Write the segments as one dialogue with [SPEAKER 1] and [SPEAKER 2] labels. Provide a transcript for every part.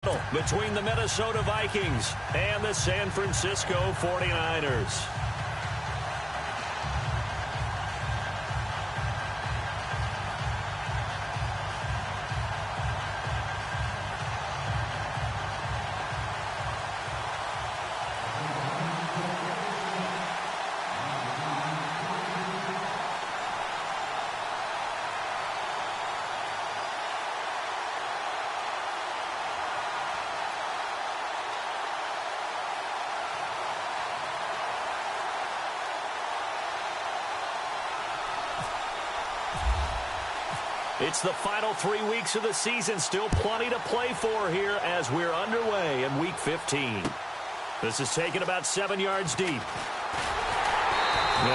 [SPEAKER 1] Between the Minnesota Vikings and the San Francisco 49ers. It's the final 3 weeks of the season. Still plenty to play for here as we're underway in Week 15. This is taken about 7 yards deep. And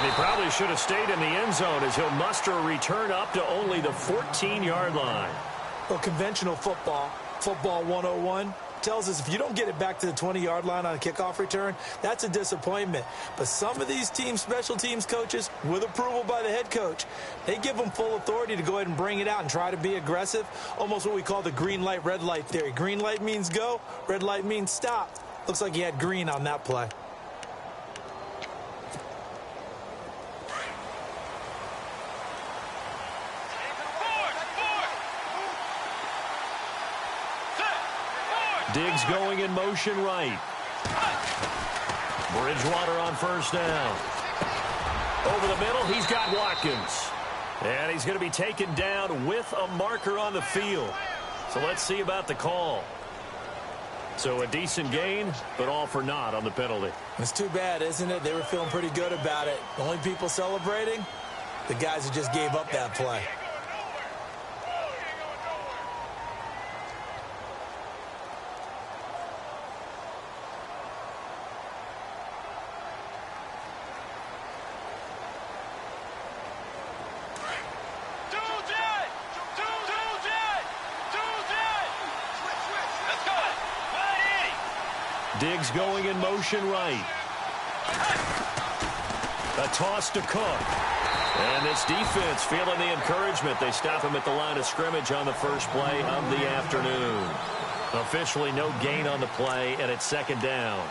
[SPEAKER 1] he probably should have stayed in the end zone as he'll muster a return up to only the 14-yard line.
[SPEAKER 2] Well, conventional football 101, tells us if you don't get it back to the 20-yard line on a kickoff return, that's a disappointment. But some of these team special teams coaches, with approval by the head coach, they give them full authority to go ahead and bring it out and try to be aggressive, almost what we call the green light, red light theory. Green light means go, red light means stop. Looks like he had green on that play.
[SPEAKER 1] Diggs going in motion right. Bridgewater on first down. Over the middle, he's got Watkins. And he's going to be taken down with a marker on the field. So let's see about the call. So a decent gain, but all for naught on the penalty.
[SPEAKER 2] It's too bad, isn't it? They were feeling pretty good about it. The only people celebrating, the guys who just gave up that play.
[SPEAKER 1] Diggs going in motion right. A toss to Cook. And this defense feeling the encouragement. They stop him at the line of scrimmage on the first play of the afternoon. Officially no gain on the play, and it's second down.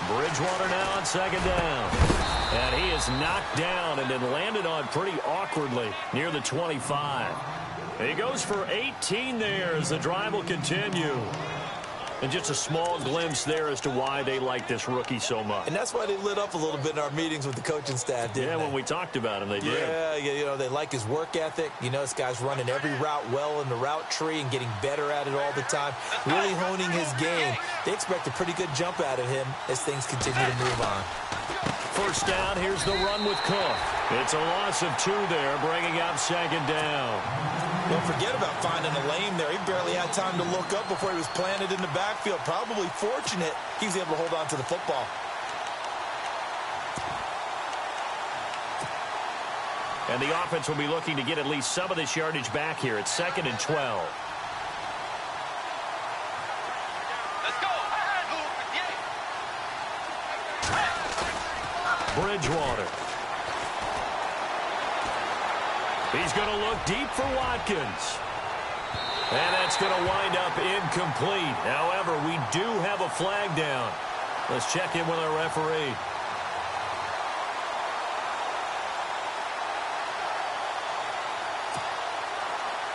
[SPEAKER 1] Bridgewater now on second down. And he is knocked down and then landed on pretty awkwardly near the 25. And he goes for 18 there as the drive will continue. And just a small glimpse there as to why they like this rookie so much.
[SPEAKER 2] And that's why they lit up a little bit in our meetings with the coaching staff, didn't they?
[SPEAKER 1] Yeah, when we talked about him, they did.
[SPEAKER 2] Yeah, you know, they like his work ethic. You know, this guy's running every route well in the route tree and getting better at it all the time, really honing his game. They expect a pretty good jump out of him as things continue to move on.
[SPEAKER 1] First down, here's the run with Cook. It's a loss of 2 there, bringing up second down.
[SPEAKER 2] Don't forget about finding a lane there. He barely had time to look up before he was planted in the backfield. Probably fortunate he was able to hold on to the football.
[SPEAKER 1] And the offense will be looking to get at least some of this yardage back here. It's 2nd and 12. Bridgewater. He's going to look deep for Watkins. And that's going to wind up incomplete. However, we do have a flag down. Let's check in with our referee.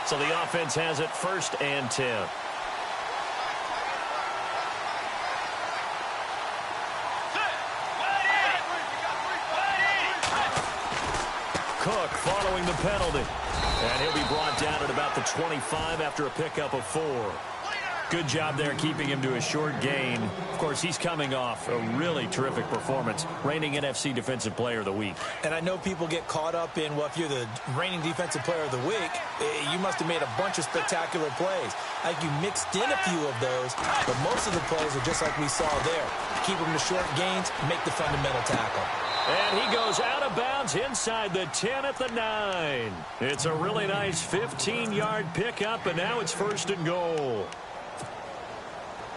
[SPEAKER 1] So the offense has it 1st and 10. Cook following the penalty. And he'll be brought down at about the 25 after a pickup of 4. Good job there keeping him to a short gain. Of course, he's coming off a really terrific performance, reigning NFC Defensive Player of the Week.
[SPEAKER 2] And I know people get caught up in, well, if you're the reigning Defensive Player of the Week, you must have made a bunch of spectacular plays. I think you mixed in a few of those, but most of the plays are just like we saw there. Keep them to short gains, make the fundamental tackle.
[SPEAKER 1] And he goes out of bounds inside the 10 at the 9. It's a really nice 15-yard pickup, and now it's 1st and goal.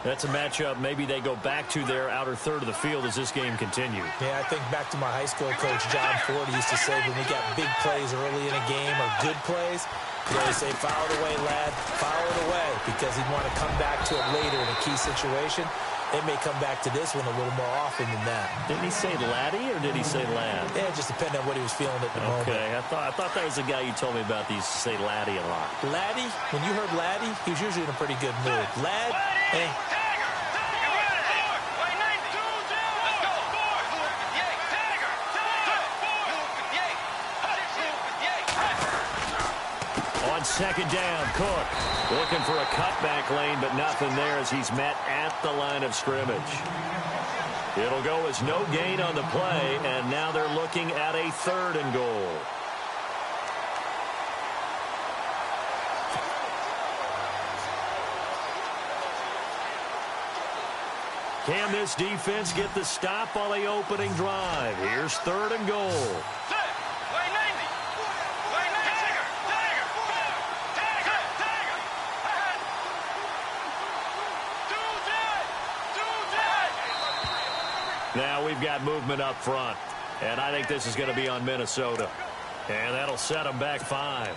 [SPEAKER 1] That's a matchup maybe they go back to their outer third of the field as this game continues.
[SPEAKER 2] Yeah, I think back to my high school coach, John Ford, used to say when we got big plays early in a game or good plays, he always say, foul it away, lad, foul it away, because he'd want to come back to it later in a key situation. They may come back to this one a little more often than that.
[SPEAKER 1] Didn't he say laddie or did he say lad?
[SPEAKER 2] Yeah, it just depended on what he was feeling at the moment.
[SPEAKER 1] Okay, I thought that was the guy you told me about that used to say laddie a lot.
[SPEAKER 2] Laddie, when you heard laddie, he was usually in a pretty good mood. Lad, hey.
[SPEAKER 1] On 2nd down, Cook looking for a cutback lane, but nothing there as he's met at the line of scrimmage. It'll go as no gain on the play, and now they're looking at a 3rd and goal. Can this defense get the stop on the opening drive? Here's 3rd and goal. Now we've got movement up front, and I think this is going to be on Minnesota. And that'll set them back 5.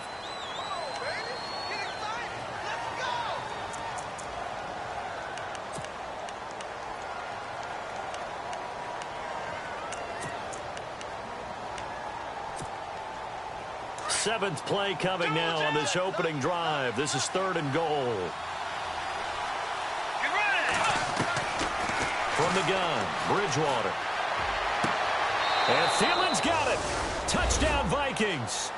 [SPEAKER 1] Seventh play coming now on this opening drive. This is 3rd and goal. From the gun, Bridgewater. And Thielen's got it. Touchdown, Vikings.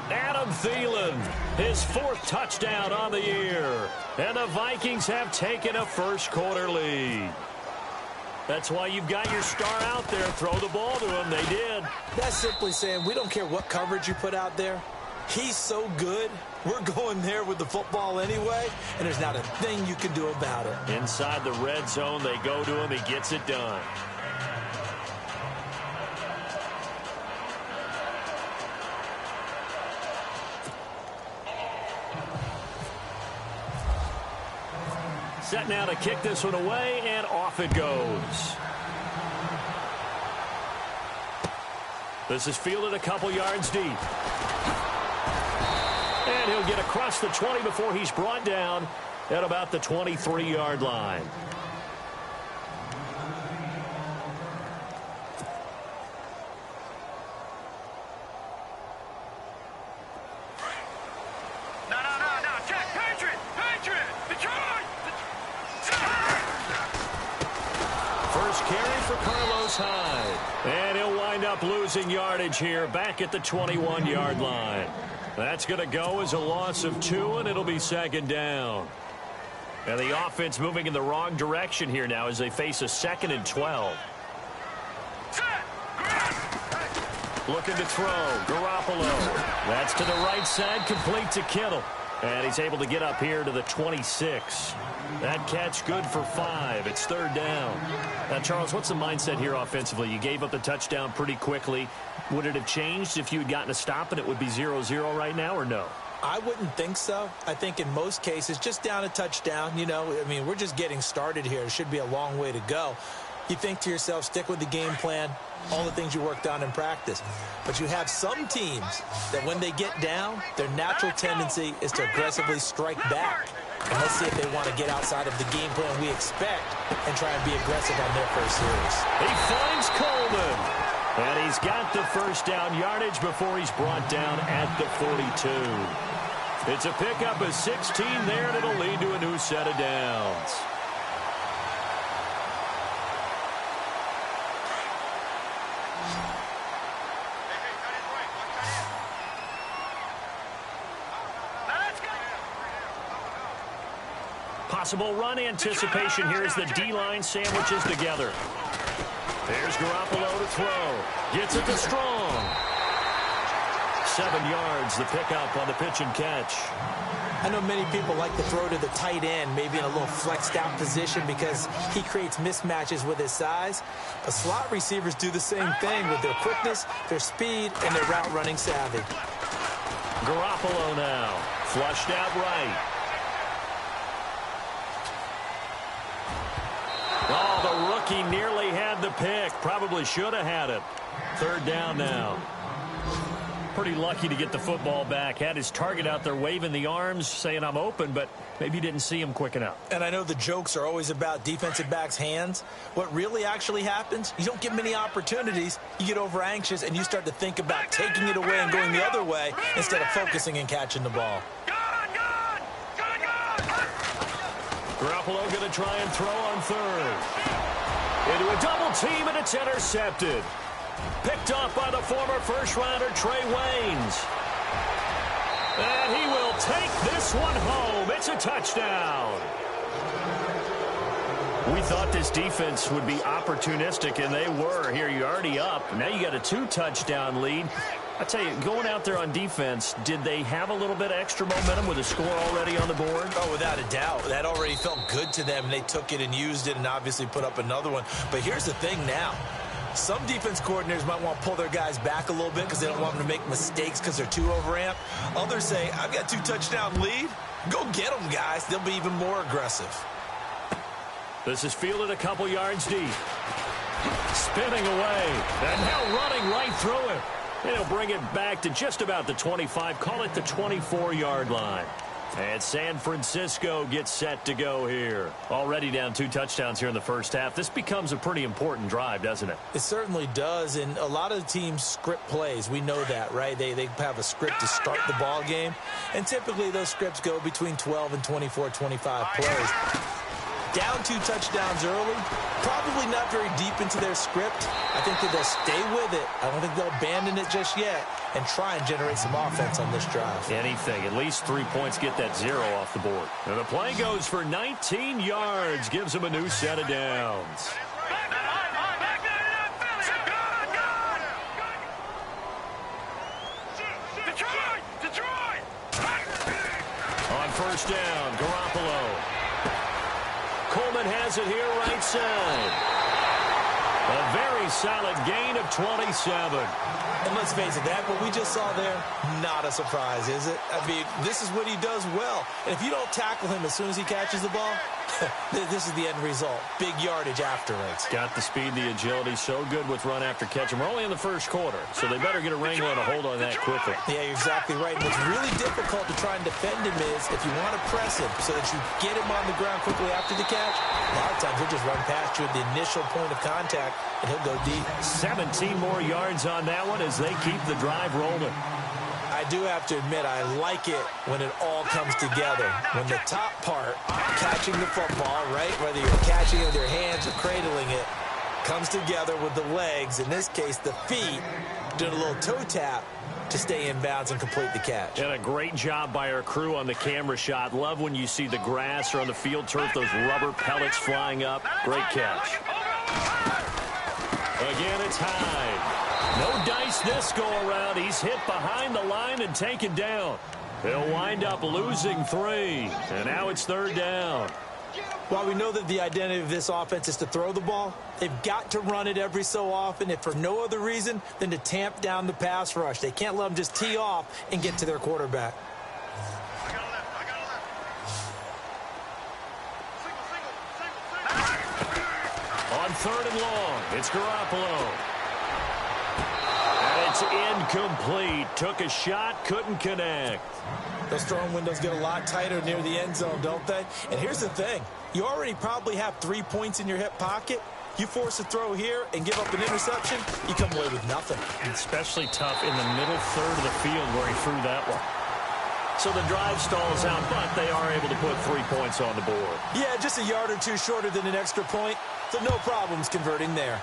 [SPEAKER 1] Adam Thielen, his 4th touchdown on the year. And the Vikings have taken a first-quarter lead. That's why you've got your star out there. Throw the ball to him. They did.
[SPEAKER 2] That's simply saying we don't care what coverage you put out there. He's so good, we're going there with the football anyway, and there's not a thing you can do about it.
[SPEAKER 1] Inside the red zone, they go to him. He gets it done. Set now to kick this one away, and off it goes. This is fielded a couple yards deep. And he'll get across the 20 before he's brought down at about the 23-yard line.
[SPEAKER 3] No. Check. Patriot. Detroit.
[SPEAKER 1] First carry for Carlos Hyde. And he'll wind up losing yardage here back at the 21-yard line. That's going to go as a loss of 2, and it'll be 2nd down. And the offense moving in the wrong direction here now as they face a 2nd and 12. Looking to throw. Garoppolo. That's to the right side, complete to Kittle. And he's able to get up here to the 26. That catch good for 5. It's 3rd down. Now, Charles, what's the mindset here offensively? You gave up the touchdown pretty quickly. Would it have changed if you had gotten a stop and it would be 0-0 right now, or no?
[SPEAKER 2] I wouldn't think so. I think in most cases, just down a touchdown, we're just getting started here. It should be a long way to go. You think to yourself, stick with the game plan, all the things you worked on in practice. But you have some teams that when they get down, their natural tendency is to aggressively strike back. And let's see if they want to get outside of the game plan we expect and try and be aggressive on their first series.
[SPEAKER 1] He finds Coleman. And he's got the first down yardage before he's brought down at the 42. It's a pickup of 16 there, and it'll lead to a new set of downs. Possible run anticipation here as the D-line sandwiches together. There's Garoppolo to throw. Gets it to Strong. 7 yards, the pickup on the pitch and catch.
[SPEAKER 2] I know many people like to throw to the tight end, maybe in a little flexed out position because he creates mismatches with his size. But slot receivers do the same thing with their quickness, their speed, and their route running savvy.
[SPEAKER 1] Garoppolo now, flushed out right. Oh, the rookie nearly had the pick. Probably should have had it. 3rd down now. Pretty lucky to get the football back. Had his target out there waving the arms, saying I'm open, but maybe didn't see him quick enough.
[SPEAKER 2] And I know the jokes are always about defensive backs' hands. What really actually happens, you don't get many opportunities. You get over anxious, and you start to think about taking it away and going the other way instead of focusing and catching the ball.
[SPEAKER 1] Garoppolo going to try and throw on 3rd. Into a double team, and it's intercepted. Picked off by the former first-rounder Trey Waynes. And he will take this one home. It's a touchdown. We thought this defense would be opportunistic, and they were. Here, you're already up. Now you got a 2-touchdown lead. I tell you, going out there on defense, did they have a little bit of extra momentum with a score already on the board?
[SPEAKER 2] Oh, without a doubt. That already felt good to them, and they took it and used it and obviously put up another one. But here's the thing now. Some defense coordinators might want to pull their guys back a little bit because they don't want them to make mistakes because they're too overamped. Others say, I've got 2-touchdown lead. Go get them, guys. They'll be even more aggressive.
[SPEAKER 1] This is fielded a couple yards deep. Spinning away. And now running right through it. He'll bring it back to just about the 25. Call it the 24-yard line. And San Francisco gets set to go here. Already down 2 touchdowns here in the first half. This becomes a pretty important drive, doesn't it?
[SPEAKER 2] It certainly does, and a lot of teams script plays. We know that, right? They have a script to start the ball game, and typically those scripts go between 12 and 24, 25 plays. Down 2 touchdowns early, probably not very deep into their script. I think that they'll stay with it. I don't think they'll abandon it just yet and try and generate some offense on this drive.
[SPEAKER 1] Anything. At least 3 points, get that 0 off the board. And the play goes for 19 yards, gives them a new set of downs.
[SPEAKER 3] Detroit!
[SPEAKER 1] On 1st down, Garoppolo. Coleman has it here right side. A very solid gain of 27.
[SPEAKER 2] And let's face it, that what we just saw there, not a surprise, is it? I mean, this is what he does well. And if you don't tackle him as soon as he catches the ball, this is the end result. Big yardage afterwards.
[SPEAKER 1] Got the speed, the agility, so good with run after catch. And we're only in the first quarter, so they better get a wrangle and a hold on that quickly.
[SPEAKER 2] Yeah, you're exactly right. And what's really difficult to try and defend him is if you want to press him so that you get him on the ground quickly after the catch, a lot of times he'll just run past you at the initial point of contact, and he'll go deep.
[SPEAKER 1] 17 more yards on that one as they keep the drive rolling.
[SPEAKER 2] I do have to admit, I like it when it all comes together. When the top part, catching the football, right, whether you're catching it with your hands or cradling it, comes together with the legs, in this case the feet, doing a little toe tap to stay in bounds and complete the catch.
[SPEAKER 1] And a great job by our crew on the camera shot. Love when you see the grass or on the field turf, those rubber pellets flying up. Great catch. Again, it's Hyde. No dice this go-around. He's hit behind the line and taken down. He'll wind up losing 3. And now it's 3rd down.
[SPEAKER 2] While we know that the identity of this offense is to throw the ball, they've got to run it every so often, if for no other reason than to tamp down the pass rush. They can't let them just tee off and get to their quarterback.
[SPEAKER 1] On 3rd and long, it's Garoppolo. And it's incomplete. Took a shot, couldn't connect.
[SPEAKER 2] Those throwing windows get a lot tighter near the end zone, don't they? And here's the thing. You already probably have 3 points in your hip pocket. You force a throw here and give up an interception, you come away with nothing.
[SPEAKER 1] Especially tough in the middle third of the field where he threw that one. So the drive stalls out, but they are able to put 3 points on the board.
[SPEAKER 2] Yeah, just a yard or two shorter than an extra point, so no problems converting there.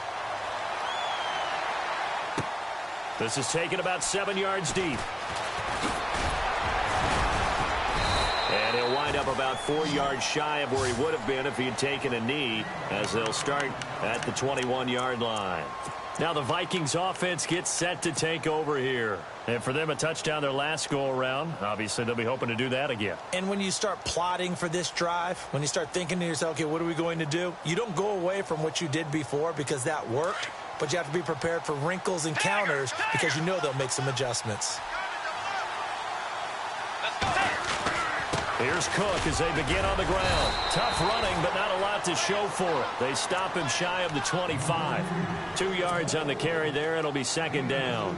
[SPEAKER 1] This is taken about 7 yards deep. And he'll wind up about 4 yards shy of where he would have been if he had taken a knee, as they'll start at the 21-yard line. Now the Vikings offense gets set to take over here. And for them, a touchdown their last go-around. Obviously, they'll be hoping to do that again.
[SPEAKER 2] And when you start plotting for this drive, when you start thinking to yourself, okay, what are we going to do? You don't go away from what you did before because that worked, but you have to be prepared for wrinkles and counters because you know they'll make some adjustments.
[SPEAKER 1] Here's Cook as they begin on the ground. Tough running, but not a lot to show for it. They stop him shy of the 25. 2 yards on the carry there. It'll be second down.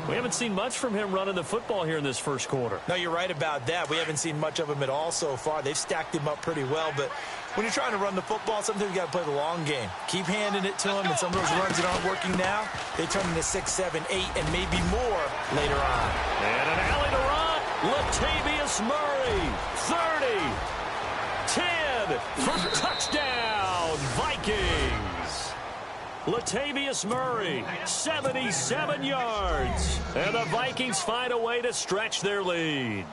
[SPEAKER 1] We haven't seen much from him running the football here in this first quarter.
[SPEAKER 2] No, you're right about that. We haven't seen much of him at all so far. They've stacked him up pretty well, but when you're trying to run the football, sometimes you got to play the long game. Keep handing it to him, and some of those runs that aren't working now, they turn into 6, 7, 8, and maybe more later on.
[SPEAKER 1] And an alley to run. Latavius Murray, 30, 10 for touchdown, Vikings. Latavius Murray, 77 yards. And the Vikings find a way to stretch their lead.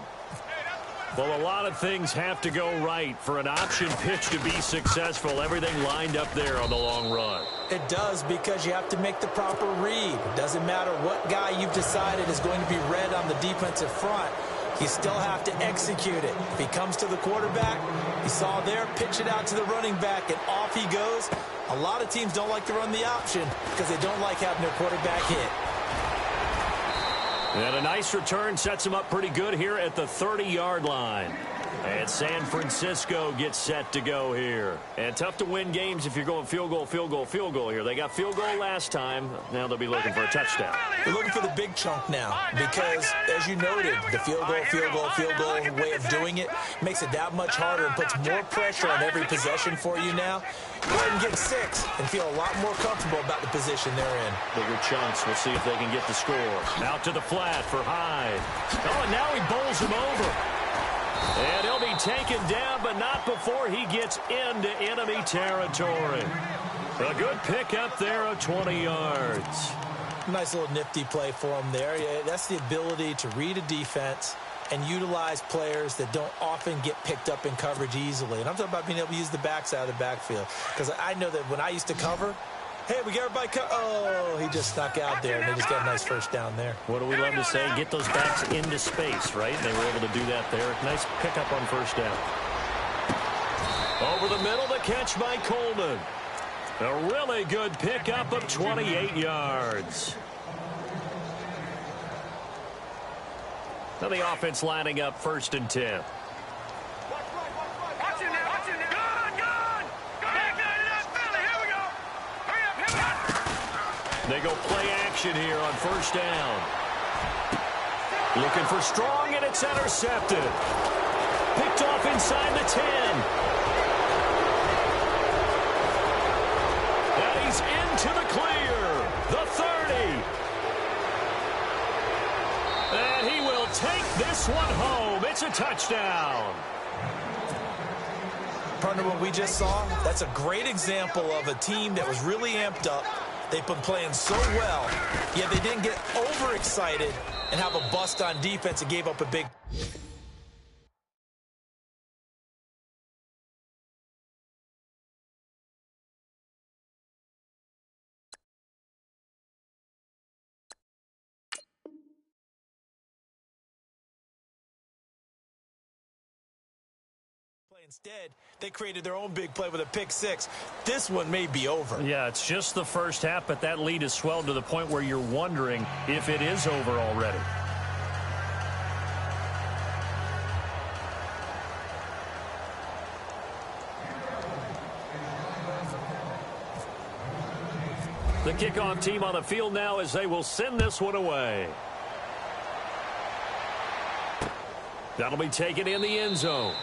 [SPEAKER 1] Well, a lot of things have to go right for an option pitch to be successful. Everything lined up there on the long run.
[SPEAKER 2] It does, because you have to make the proper read. It doesn't matter what guy you've decided is going to be read on the defensive front. You still have to execute it. If he comes to the quarterback, you saw there, pitch it out to the running back, and off he goes. A lot of teams don't like to run the option because they don't like having their quarterback hit.
[SPEAKER 1] And a nice return sets him up pretty good here at the 30-yard line. And San Francisco gets set to go here. And tough to win games if you're going field goal, field goal, field goal here. They got field goal last time. Now they'll be looking for a touchdown.
[SPEAKER 2] They're looking for the big chunk now because, as you noted, the field goal way of doing it makes it that much harder and puts more pressure on every possession for you now. Go ahead and get 6 and feel a lot more comfortable about the position they're in.
[SPEAKER 1] Bigger chunks. We'll see if they can get the score. Out to the flat for Hyde. Oh, and now he bowls him over. And he'll be taken down, but not before he gets into enemy territory. A good pickup there of 20 yards.
[SPEAKER 2] Nice little nifty play for him there. Yeah, that's the ability to read a defense and utilize players that don't often get picked up in coverage easily. And I'm talking about being able to use the backside of the backfield. Because I know that when I used to cover, hey, we got everybody oh, he just snuck out there, and they just got a nice first down there.
[SPEAKER 1] What do we love to say? Get those backs into space, right? They were able to do that there. Nice pickup on first down. Over the middle, the catch by Coleman. A really good pickup of 28 yards. Now the offense lining up 1st and 10. They go play action here on first down. Looking for Strong, and it's intercepted. Picked off inside the 10. And he's into the clear. The 30. And he will take this one home. It's a touchdown.
[SPEAKER 2] Partner, what we just saw, that's a great example of a team that was really amped up. They've been playing so well, yet they didn't get overexcited and have a bust on defense and gave up a big... Instead, they created their own big play with a pick 6. This one may be over.
[SPEAKER 1] Yeah, it's just the first half, but that lead has swelled to the point where you're wondering if it is over already. The kickoff team on the field now as they will send this one away. That'll be taken in the end zone.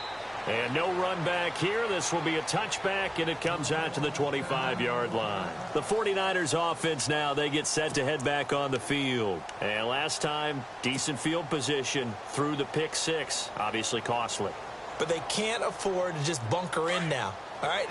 [SPEAKER 1] And no run back here. This will be a touchback, and it comes out to the 25-yard line. The 49ers offense now, they get set to head back on the field. And last time, decent field position through the pick 6. Obviously costly.
[SPEAKER 2] But they can't afford to just bunker in now. All right,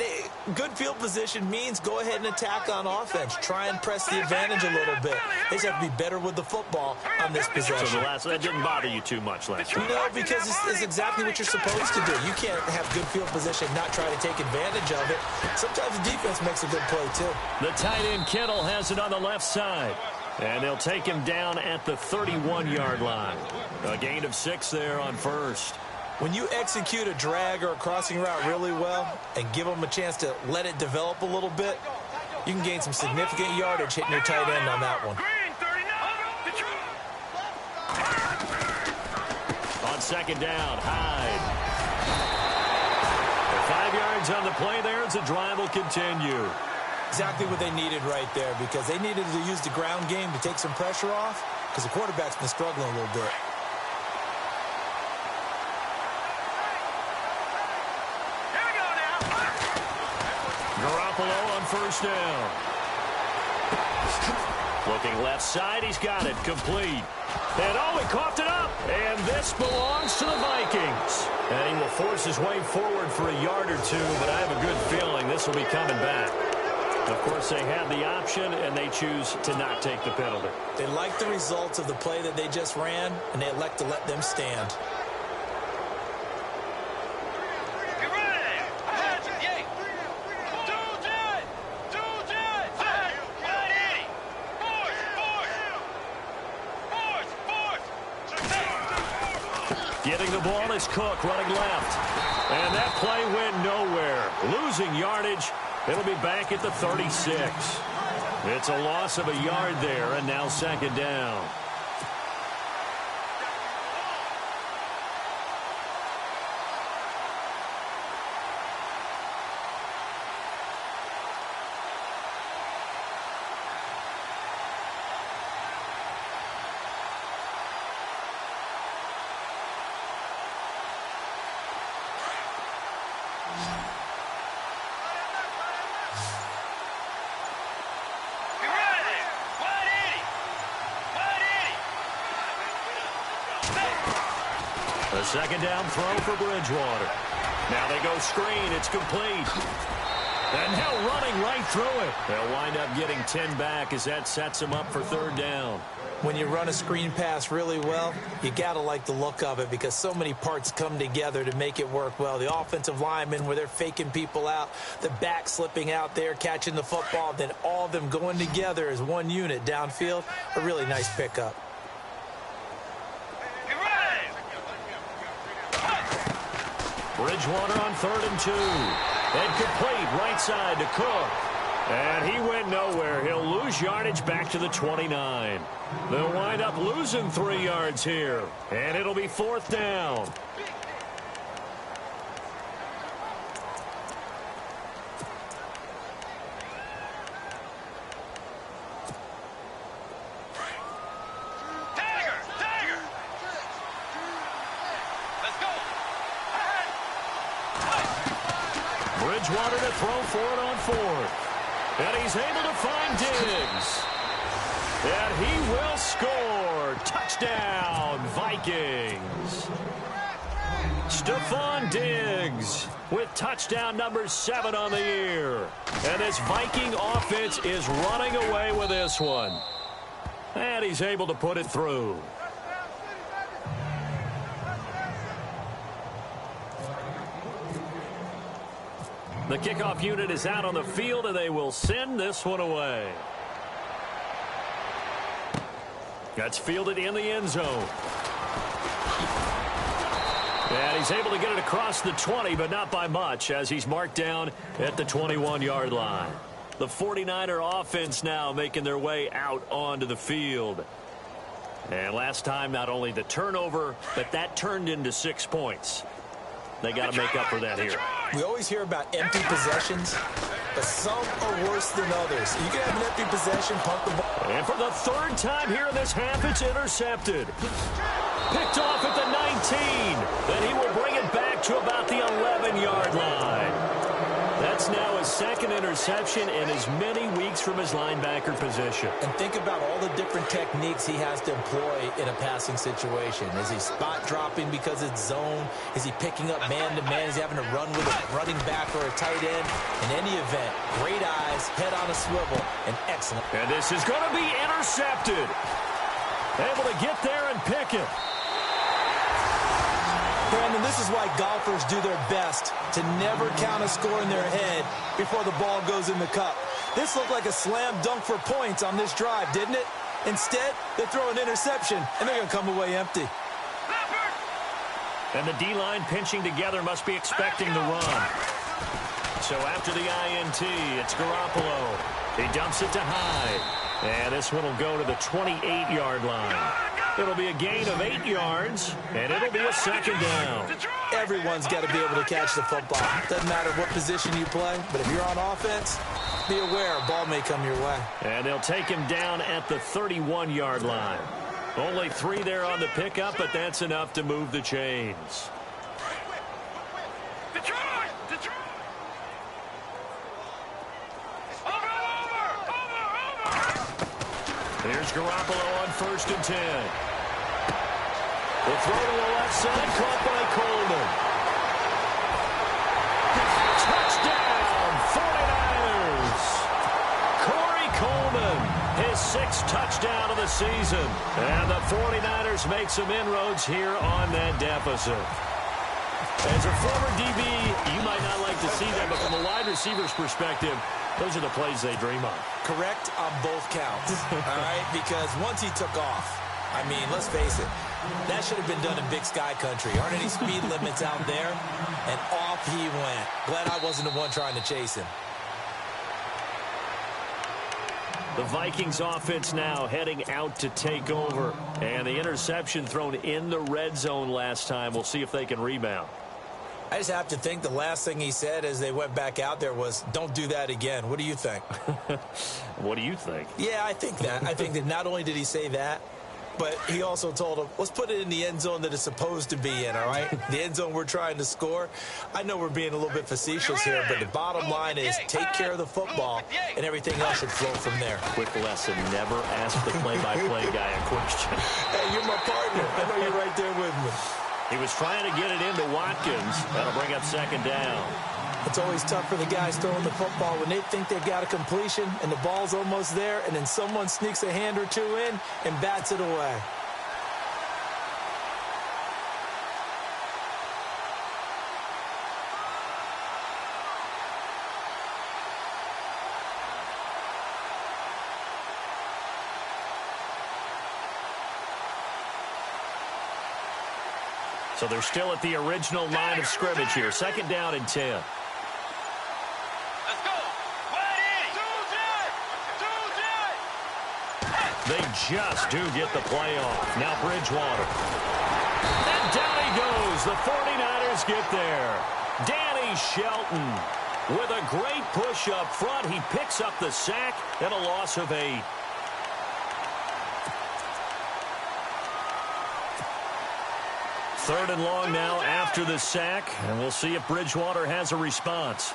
[SPEAKER 2] good field position means go ahead and attack on offense. Try and press the advantage a little bit. They just have to be better with the football on this possession.
[SPEAKER 1] So that didn't bother you too much last week?
[SPEAKER 2] No, because it's exactly what you're supposed to do. You can't have good field position and not try to take advantage of it. Sometimes the defense makes a good play, too.
[SPEAKER 1] The tight end, Kittle, has it on the left side. And they'll take him down at the 31-yard line. A gain of 6 there on first.
[SPEAKER 2] When you execute a drag or a crossing route really well and give them a chance to let it develop a little bit, you can gain some significant yardage hitting your tight end on that one.
[SPEAKER 1] On second down, Hyde. 5 yards on the play there as the drive will continue.
[SPEAKER 2] Exactly what they needed right there, because they needed to use the ground game to take some pressure off, because the quarterback's been struggling a little bit.
[SPEAKER 1] Garoppolo on first down. Looking left side, he's got it, complete. And he coughed it up. And this belongs to the Vikings. And he will force his way forward for a yard or two, but I have a good feeling this will be coming back. Of course, they have the option, and they choose to not take the penalty.
[SPEAKER 2] They like the results of the play that they just ran, and they elect to let them stand.
[SPEAKER 1] Getting the ball is Cook running left. And that play went nowhere. Losing yardage. It'll be back at the 36. It's a loss of a yard there, and now second down. A second down throw for Bridgewater. Now they go screen. It's complete. And now running right through it. They'll wind up getting 10 back as that sets them up for third down.
[SPEAKER 2] When you run a screen pass really well, you got to like the look of it, because so many parts come together to make it work well. The offensive linemen, where they're faking people out, the back slipping out there, catching the football, then all of them going together as one unit downfield. A really nice pickup.
[SPEAKER 1] Bridgewater on 3rd and 2. And complete right side to Cook. And he went nowhere. He'll lose yardage back to the 29. They'll wind up losing 3 yards here. And it'll be 4th down. Bridgewater to throw for it on 4th. And he's able to find Diggs. And he will score. Touchdown, Vikings. Stephon Diggs with touchdown number 7 on the year. And this Viking offense is running away with this one. And he's able to put it through. The kickoff unit is out on the field, and they will send this one away. That's fielded in the end zone. And he's able to get it across the 20, but not by much, as he's marked down at the 21-yard line. The 49er offense now making their way out onto the field. And last time, not only the turnover, but that turned into 6 points. They got to make up for that here.
[SPEAKER 2] We always hear about empty possessions, but some are worse than others. You can have an empty possession, punt the ball.
[SPEAKER 1] And for the 3rd time here in this half, it's intercepted. Picked off at the 19. Then he will bring it back to about the 11-yard line. That That's now his second interception in as many weeks from his linebacker position.
[SPEAKER 2] And think about all the different techniques he has to employ in a passing situation. Is he spot dropping because it's zone? Is he picking up man-to-man? Is he having to run with a running back or a tight end? In any event, great eyes, head on a swivel, and excellent.
[SPEAKER 1] And this is going to be intercepted. Able to get there and pick it.
[SPEAKER 2] Brandon, this is why golfers do their best to never count a score in their head before the ball goes in the cup. This looked like a slam dunk for points on this drive, didn't it? Instead, they throw an interception, and they're going to come away empty.
[SPEAKER 1] And the D-line pinching together must be expecting the run. So after the INT, it's Garoppolo. He dumps it to Hyde. And this one will go to the 28-yard line. It'll be a gain of 8 yards, and it'll be a second down.
[SPEAKER 2] Everyone's got to be able to catch the football. Doesn't matter what position you play, but if you're on offense, be aware a ball may come your way.
[SPEAKER 1] And they'll take him down at the 31-yard line. Only 3 there on the pickup, but that's enough to move the chains. Here's Garoppolo on 1st and 10. The throw to the left side, caught by Coleman. Touchdown, 49ers. Corey Coleman, his 6th touchdown of the season. And the 49ers make some inroads here on that deficit. As a former DB, you might not like to see that, but from a wide receiver's perspective, those are the plays they dream of.
[SPEAKER 2] Correct on both counts, all right? Because once he took off, I mean, let's face it, that should have been done in Big Sky country. Aren't any speed limits out there? And off he went. Glad I wasn't the one trying to chase him.
[SPEAKER 1] The Vikings offense now heading out to take over. And the interception thrown in the red zone last time. We'll see if they can rebound.
[SPEAKER 2] I just have to think the last thing he said as they went back out there was, don't do that again. What do you think?
[SPEAKER 1] What do you think?
[SPEAKER 2] Yeah, I think that. I think that not only did he say that, but he also told him, let's put it in the end zone that it's supposed to be in, all right? The end zone we're trying to score. I know we're being a little bit facetious here, but the bottom line is take care of the football, and everything else should flow from there.
[SPEAKER 1] Quick lesson, never ask the play-by-play guy a question.
[SPEAKER 2] Hey, you're my partner. I know you're right there with me.
[SPEAKER 1] He was trying to get it into Watkins. That'll bring up second down.
[SPEAKER 2] It's always tough for the guys throwing the football when they think they've got a completion and the ball's almost there, and then someone sneaks a hand or two in and bats it away.
[SPEAKER 1] So they're still at the original line of scrimmage here. Second down and 10.
[SPEAKER 3] Let's go.
[SPEAKER 1] They just do get the play off. Now Bridgewater. And down he goes. The 49ers get there. Danny Shelton with a great push up front. He picks up the sack and a loss of 8. Third and long now after the sack, and we'll see if Bridgewater has a response.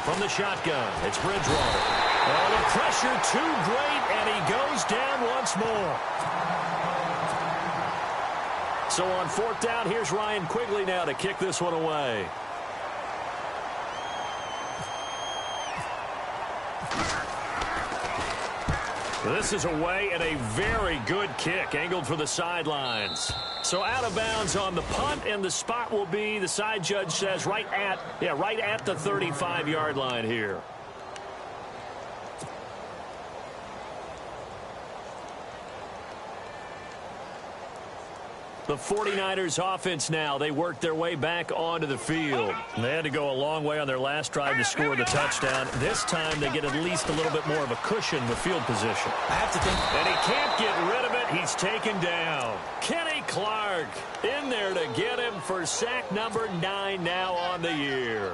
[SPEAKER 1] From the shotgun, it's Bridgewater. Oh, the pressure too great, and he goes down once more. So on 4th down, here's Ryan Quigley now to kick this one away. This is away and a very good kick angled for the sidelines. So out of bounds on the punt, and the spot will be, the side judge says, right at the 35-yard line here. The 49ers offense now, they work their way back onto the field. They had to go a long way on their last drive to score the touchdown. This time they get at least a little bit more of a cushion with field position.
[SPEAKER 2] I have to think.
[SPEAKER 1] And he can't get rid of it. He's taken down. Kenny Clark in there to get him for sack number 9 now on the year.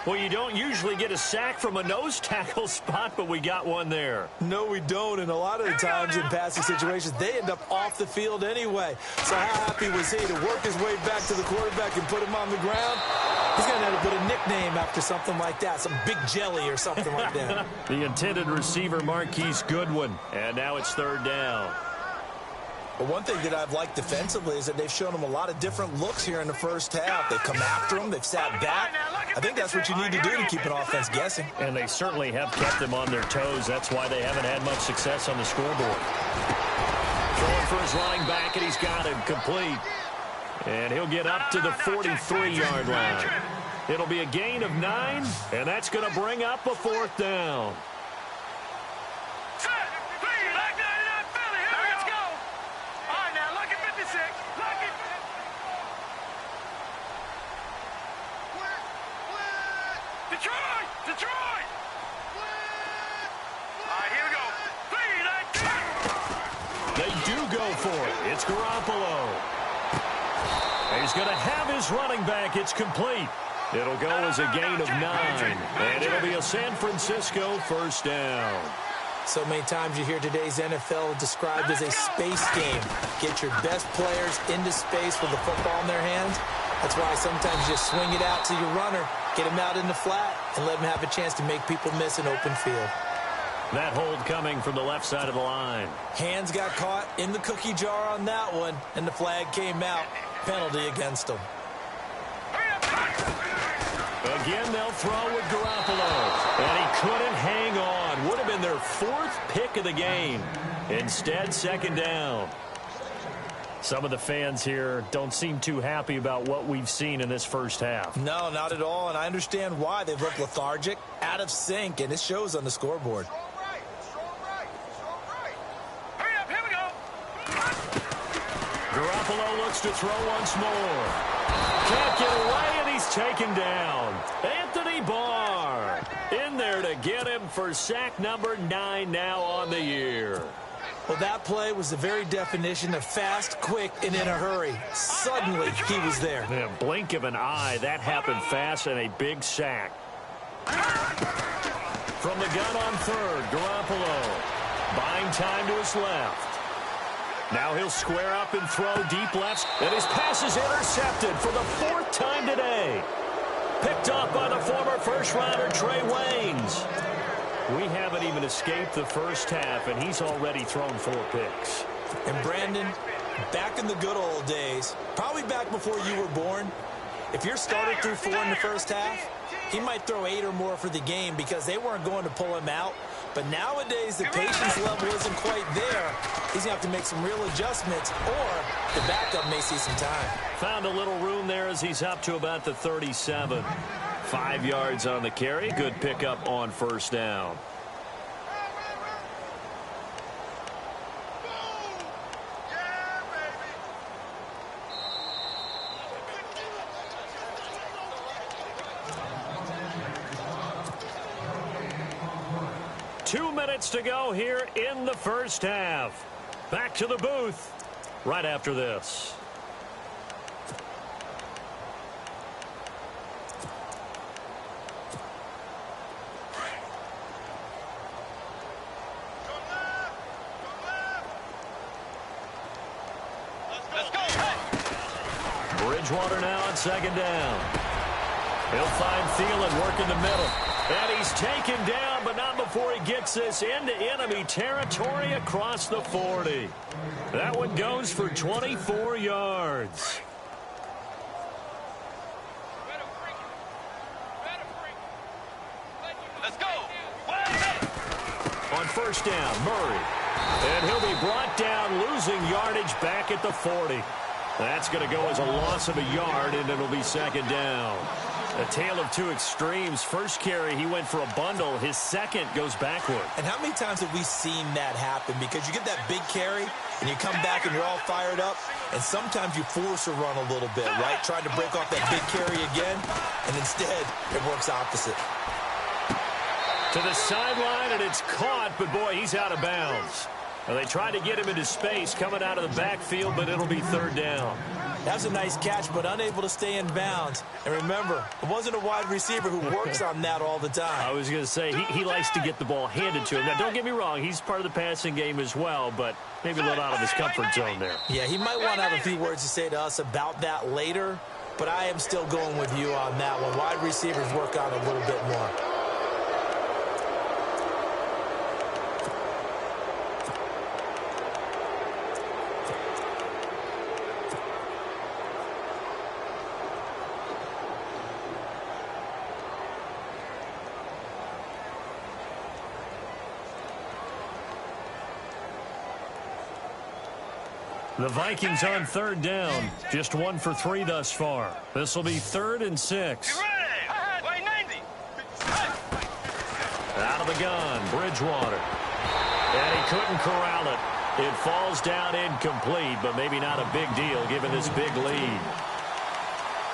[SPEAKER 1] Well, you don't usually get a sack from a nose tackle spot, but we got one there.
[SPEAKER 2] No, we don't, and a lot of the times in passing situations, they end up off the field anyway. So how happy was he to work his way back to the quarterback and put him on the ground? He's going to end up with a nickname after something like that, some Big Jelly or something like that.
[SPEAKER 1] The intended receiver, Marquise Goodwin. And now it's third down.
[SPEAKER 2] But one thing that I've liked defensively is that they've shown them a lot of different looks here in the first half. They've come after them. They've sat back. I think that's what you need to do to keep an offense guessing.
[SPEAKER 1] And they certainly have kept them on their toes. That's why they haven't had much success on the scoreboard. Throwing for his running back, and he's got him complete. And he'll get up to the 43-yard line. It'll be a gain of 9, and that's going to bring up a fourth down.
[SPEAKER 3] Detroit! All right, here we go.
[SPEAKER 1] They do go for it. It's Garoppolo. He's going to have his running back. It's complete. It'll go as a gain of 9. And it'll be a San Francisco first down.
[SPEAKER 2] So many times you hear today's NFL described as a space game. Get your best players into space with the football in their hands. That's why sometimes you just swing it out to your runner, get him out in the flat, and let him have a chance to make people miss an open field.
[SPEAKER 1] That hold coming from the left side of the line.
[SPEAKER 2] Hands got caught in the cookie jar on that one, and the flag came out. Penalty against them.
[SPEAKER 1] Again, they'll throw with Garoppolo. And he couldn't hang on. Would have been their 4th pick of the game. Instead, second down. Some of the fans here don't seem too happy about what we've seen in this first half.
[SPEAKER 2] No, not at all, and I understand why. They've looked lethargic, out of sync, and it shows on the scoreboard.
[SPEAKER 3] Hurry up, here we go.
[SPEAKER 1] Garoppolo looks to throw once more. Can't get away, and he's taken down. Anthony Barr in there to get him for sack number 9 now on the year.
[SPEAKER 2] Well, that play was the very definition of fast, quick, and in a hurry. Suddenly, he was there.
[SPEAKER 1] In a blink of an eye, that happened fast and a big sack. From the gun on third, Garoppolo buying time to his left. Now he'll square up and throw deep left, and his pass is intercepted for the 4th time today. Picked up by the former first-rounder Trey Waynes. We haven't even escaped the first half, and he's already thrown 4 picks.
[SPEAKER 2] And Brandon, back in the good old days, probably back before you were born, if your starter threw 4 in the first half, he might throw 8 or more for the game because they weren't going to pull him out. But nowadays, the patience level isn't quite there. He's going to have to make some real adjustments, or the backup may see some time.
[SPEAKER 1] Found a little room there as he's up to about the 37. 5 yards on the carry. Good pickup on first down. Two minutes to go here in the first half. Back to the booth right after this. Bridgewater now on second down. He'll find Thielen working the middle. And he's taken down, but not before he gets this into enemy territory across the 40. That one goes for 24 yards.
[SPEAKER 3] Let's go.
[SPEAKER 1] On first down, Murray. And he'll be brought down, losing yardage back at the 40. That's going to go as a loss of a yard, and it'll be second down. A tale of two extremes. First carry, he went for a bundle. His second goes backward.
[SPEAKER 2] And how many times have we seen that happen? Because you get that big carry, and you come back and you're all fired up, and sometimes you force a run a little bit, right? Trying to break off that big carry again, and instead it works opposite.
[SPEAKER 1] To the sideline, and it's caught, but boy, he's out of bounds. Well, they tried to get him into space coming out of the backfield, but it'll be third down.
[SPEAKER 2] That was a nice catch, but unable to stay in bounds. And remember, it wasn't a wide receiver who works on that all the time.
[SPEAKER 1] I was going to say, he likes to get the ball handed to him. Now, don't get me wrong, he's part of the passing game as well, but maybe a little out of his comfort zone there.
[SPEAKER 2] Yeah, he might want to have a few words to say to us about that later. but I am still going with you on that one. Wide receivers work on a little bit more.
[SPEAKER 1] The Vikings on third down. Just 1 for 3 thus far. This will be 3rd and 6. Out of the gun, Bridgewater. And he couldn't corral it. It falls down incomplete, but maybe not a big deal given this big lead.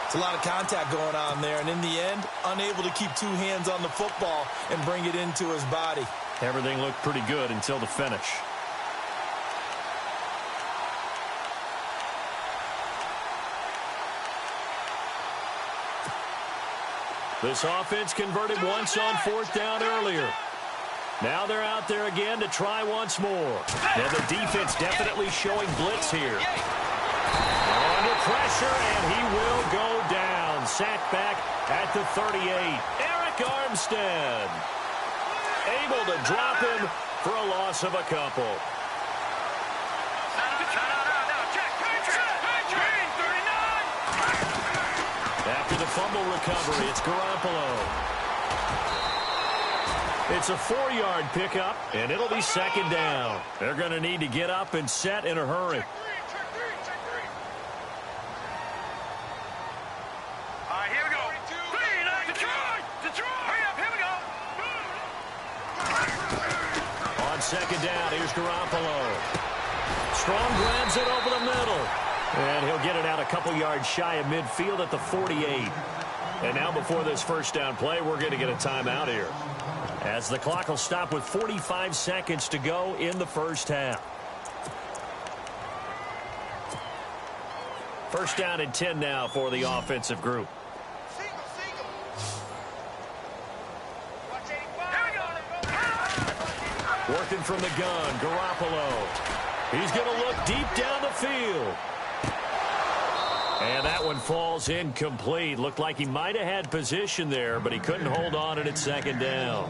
[SPEAKER 2] It's a lot of contact going on there, and in the end, unable to keep 2 hands on the football and bring it into his body.
[SPEAKER 1] Everything looked pretty good until the finish. This offense converted once on 4th down earlier. Now they're out there again to try once more. And the defense definitely showing blitz here. Under pressure, and he will go down. Sacked back at the 38. Eric Armstead able to drop him for a loss of a couple. After the fumble recovery, it's Garoppolo. It's a 4-yard pickup, and it'll be 2nd down. They're going to need to get up and set in a hurry.
[SPEAKER 3] Here we go. Detroit. Hurry up, here we go.
[SPEAKER 1] On 2nd down, here's Garoppolo. Strong grabs it over the middle. And he'll get it out a couple yards shy of midfield at the 48. And now before this first down play, we're going to get a timeout here, as the clock will stop with 45 seconds to go in the first half. First down and 10 now for the offensive group. Working from the gun, Garoppolo. He's going to look deep down the field. And that one falls incomplete. Looked like he might have had position there, but he couldn't hold on it at 2nd down.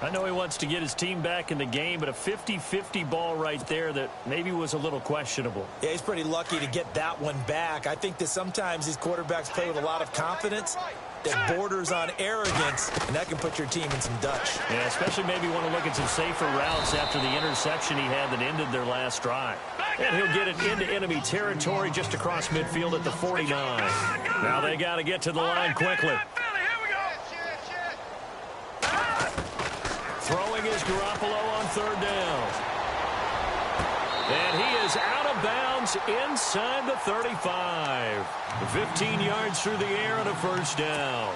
[SPEAKER 1] I know he wants to get his team back in the game, but a 50-50 ball right there that maybe was a little questionable.
[SPEAKER 2] Yeah, he's pretty lucky to get that one back. I think that sometimes these quarterbacks play with a lot of confidence that borders on arrogance, and that can put your team in some Dutch.
[SPEAKER 1] Yeah, especially maybe want to look at some safer routes after the interception he had that ended their last drive. And he'll get it into enemy territory just across midfield at the 49. Now they got to get to the line quickly. Throwing is Garoppolo on 3rd down. And he is out of bounds inside the 35. 15 yards through the air and a first down.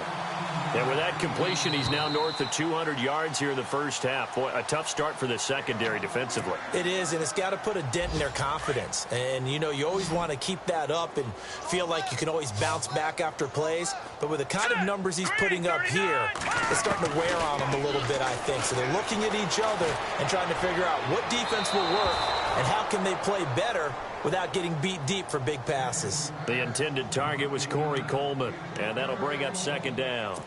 [SPEAKER 1] And with that completion, he's now north of 200 yards here in the first half. Boy, a tough start for the secondary defensively.
[SPEAKER 2] It is, and it's got to put a dent in their confidence. And, you know, you always want to keep that up and feel like you can always bounce back after plays. But with the kind of numbers he's putting up here, it's starting to wear on them a little bit, I think. So they're looking at each other and trying to figure out what defense will work and how can they play better without getting beat deep for big passes.
[SPEAKER 1] The intended target was Corey Coleman, and that'll bring up 2nd down.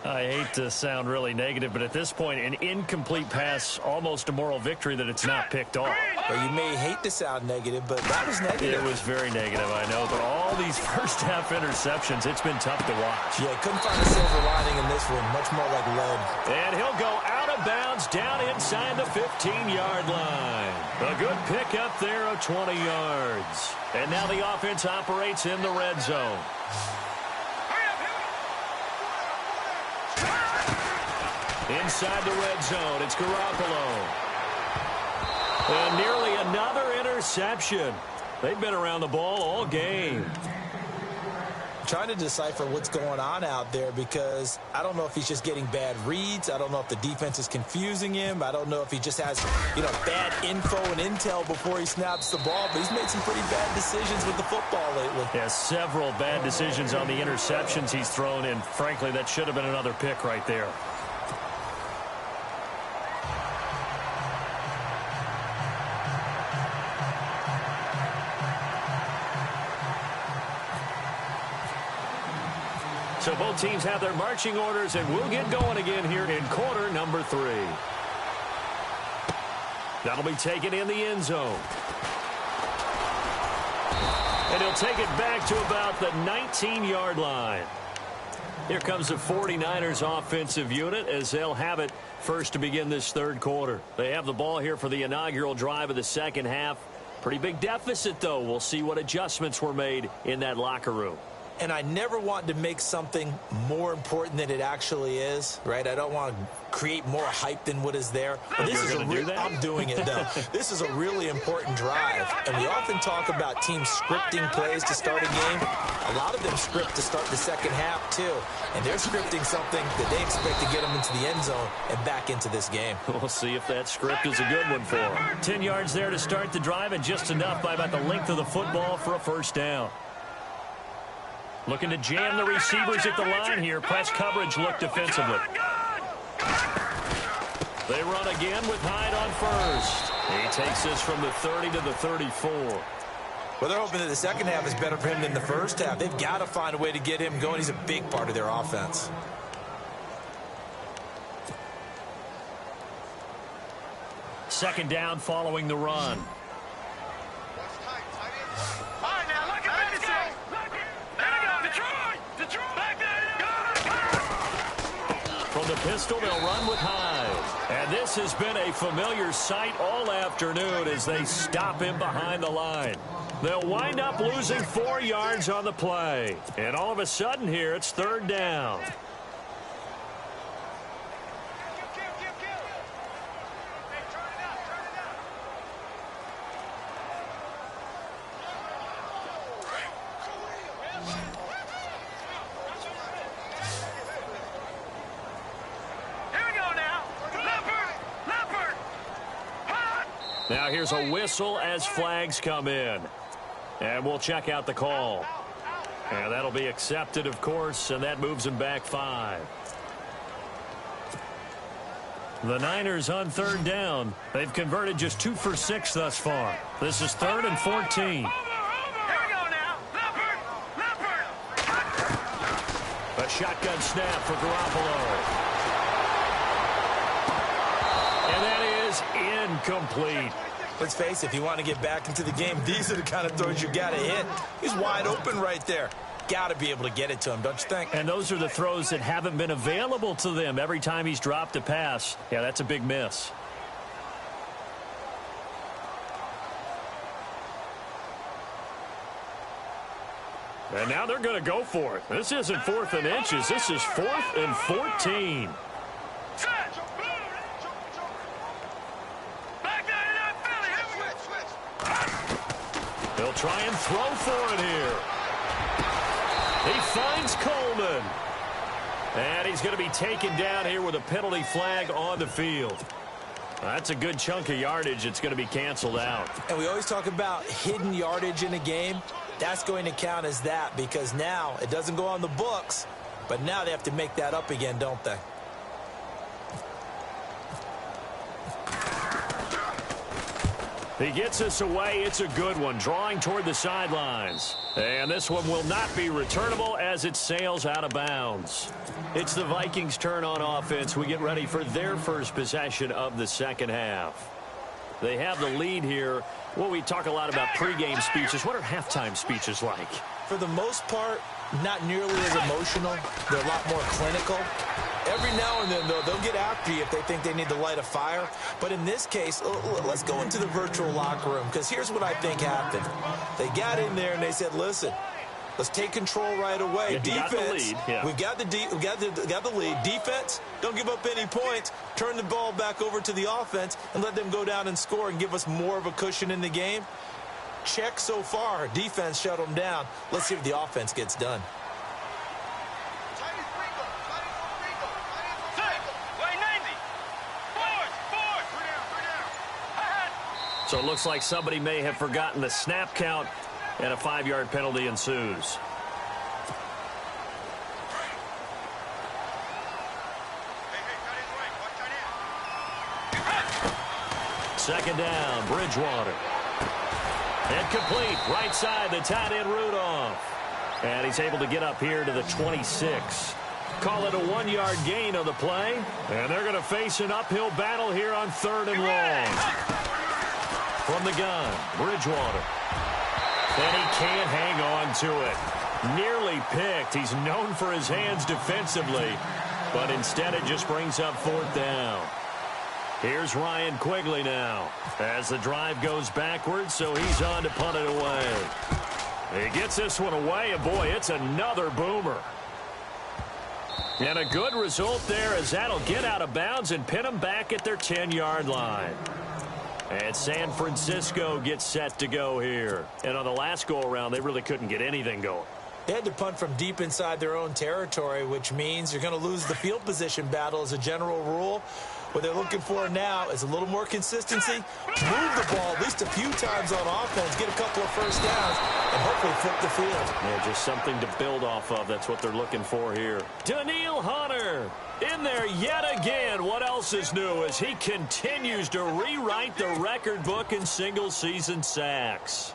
[SPEAKER 1] I hate to sound really negative, but at this point, an incomplete pass, almost a moral victory that it's not picked off.
[SPEAKER 2] Well, you may hate to sound negative, but that was negative.
[SPEAKER 1] It was very negative, I know, but all these first-half interceptions, it's been tough to watch.
[SPEAKER 2] Yeah, couldn't find a silver lining in this one, much more like lead.
[SPEAKER 1] And he'll go out of bounds down inside the 15-yard line. A good pickup there of 20 yards. And now the offense operates in the red zone. Inside the red zone, it's Garoppolo. And nearly another interception. They've been around the ball all game.
[SPEAKER 2] Trying to decipher what's going on out there because I don't know if he's just getting bad reads. I don't know if the defense is confusing him. I don't know if he just has, bad info and intel before he snaps the ball. But he's made some pretty bad decisions with the football lately.
[SPEAKER 1] Yeah, several bad decisions on the interceptions he's thrown, and frankly, that should have been another pick right there. So both teams have their marching orders, and we'll get going again here in quarter number 3. That'll be taken in the end zone. And he'll take it back to about the 19-yard line. Here comes the 49ers offensive unit as they'll have it first to begin this third quarter. They have the ball here for the inaugural drive of the second half. Pretty big deficit, though. We'll see what adjustments were made in that locker room.
[SPEAKER 2] And I never want to make something more important than it actually is, right? I don't want to create more hype than what is there. But this is I'm doing it, though. This is a really important drive. And we often talk about teams scripting plays to start a game. A lot of them script to start the second half, too. And they're scripting something that they expect to get them into the end zone and back into this game.
[SPEAKER 1] We'll see if that script is a good one for them. 10 yards there to start the drive, and just enough by about the length of the football for a first down. Looking to jam the receivers at the line here. Press coverage look defensively. They run again with Hyde on first. He takes this from the 30 to the 34.
[SPEAKER 2] Well, they're hoping that the second half is better for him than the first half. They've got to find a way to get him going. He's a big part of their offense.
[SPEAKER 1] Second down following the run. From the pistol, they'll run with Hyde. And this has been a familiar sight all afternoon as they stop him behind the line. They'll wind up losing 4 yards on the play. And all of a sudden here, it's third down. Now here's a whistle as flags come in. And we'll check out the call. And that'll be accepted, of course, and that moves him back 5. The Niners on third down. They've converted just 2 for 6 thus far. This is 3rd and 14. A shotgun snap for Garoppolo. And that is incomplete.
[SPEAKER 2] Let's face it, if you want to get back into the game, these are the kind of throws you got to hit. He's wide open right there. Got to be able to get it to him, don't you think?
[SPEAKER 1] And those are the throws that haven't been available to them every time he's dropped a pass. Yeah, that's a big miss. And now they're going to go for it. This isn't 4th and inches. This is 4th and 14. They'll try and throw for it here. He finds Coleman. And he's going to be taken down here with a penalty flag on the field. That's a good chunk of yardage. It's going to be canceled out.
[SPEAKER 2] And we always talk about hidden yardage in a game. That's going to count as that because now it doesn't go on the books, but now they have to make that up again, don't they?
[SPEAKER 1] He gets us away. It's a good one, drawing toward the sidelines. And this one will not be returnable as it sails out of bounds. It's the Vikings' turn on offense. We get ready for their first possession of the second half. They have the lead here. Well, we talk a lot about pregame speeches. What are halftime speeches like?
[SPEAKER 2] For the most part, not nearly as emotional. They're a lot more clinical. Every now and then, though, they'll get after you if they think they need to light a fire. But in this case, let's go into the virtual locker room, because here's what I think happened. They got in there and they said, listen, let's take control right away. Defense, we've got the lead. Defense, don't give up any points. Turn the ball back over to the offense and let them go down and score and give us more of a cushion in the game. Check so far. Defense shut them down. Let's see if the offense gets done.
[SPEAKER 1] So it looks like somebody may have forgotten the snap count, and a 5-yard penalty ensues. Second down, Bridgewater. And complete, right side, the tight end Rudolph. And he's able to get up here to the 26. Call it a 1-yard gain on the play. And they're going to face an uphill battle here on 3rd and long. From the gun, Bridgewater. And he can't hang on to it. Nearly picked. He's known for his hands defensively. But instead it just brings up 4th down. Here's Ryan Quigley now. As the drive goes backwards, so he's on to punt it away. He gets this one away, and boy, it's another boomer. And a good result there as that'll get out of bounds and pin them back at their 10-yard line. And San Francisco gets set to go here. And on the last go-around, they really couldn't get anything going.
[SPEAKER 2] They had to punt from deep inside their own territory, which means you're going to lose the field position battle as a general rule. What they're looking for now is a little more consistency, move the ball at least a few times on offense, get a couple of first downs, and hopefully flip the field.
[SPEAKER 1] Yeah, just something to build off of. That's what they're looking for here. Daniil Hunter in there yet again. What else is new as he continues to rewrite the record book in single-season sacks.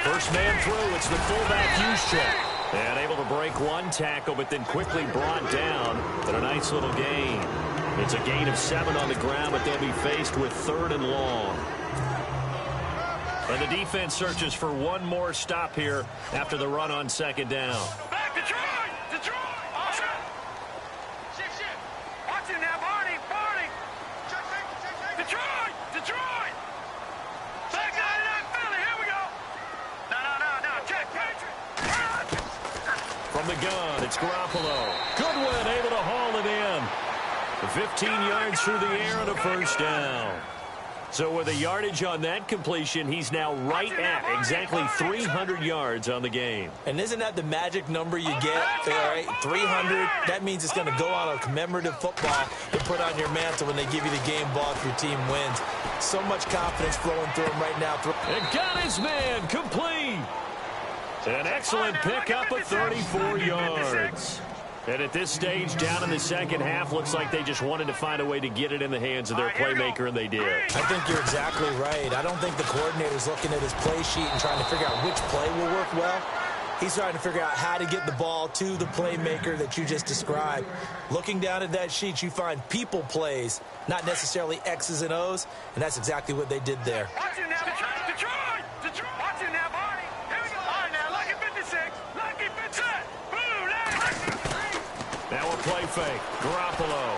[SPEAKER 1] First man through, it's the fullback use check. And able to break one tackle, but then quickly brought down. But a nice little gain. It's a gain of 7 on the ground, but they'll be faced with 3rd and long. And the defense searches for one more stop here after the run on 2nd down.
[SPEAKER 3] Back, Detroit! Detroit! Awesome! Shit! Watch it now, Barney! Detroit! Detroit! Back out of that Philly! Here we go! No, check!
[SPEAKER 1] From the gun, it's Garoppolo. Goodwin able to haul it in. 15 yards through the air and a first down. So with a yardage on that completion, he's now right at exactly 300 yards on the game.
[SPEAKER 2] And isn't that the magic number you get? All right, 300. That means it's going to go on a commemorative football to put on your mantle when they give you the game ball if your team wins. So much confidence flowing through him right now.
[SPEAKER 1] And got his man complete. An excellent pickup of 34 yards. And at this stage, down in the second half, looks like they just wanted to find a way to get it in the hands of their playmaker, and they did.
[SPEAKER 2] I think you're exactly right. I don't think the coordinator's looking at his play sheet and trying to figure out which play will work well. He's trying to figure out how to get the ball to the playmaker that you just described. Looking down at that sheet, you find people plays, not necessarily X's and O's, and that's exactly what they did there.
[SPEAKER 3] Watch it now, Detroit! Watch it now, Barney! Here we go! All right, now, lucky 56, lucky 56!
[SPEAKER 1] Now a play fake. Garoppolo.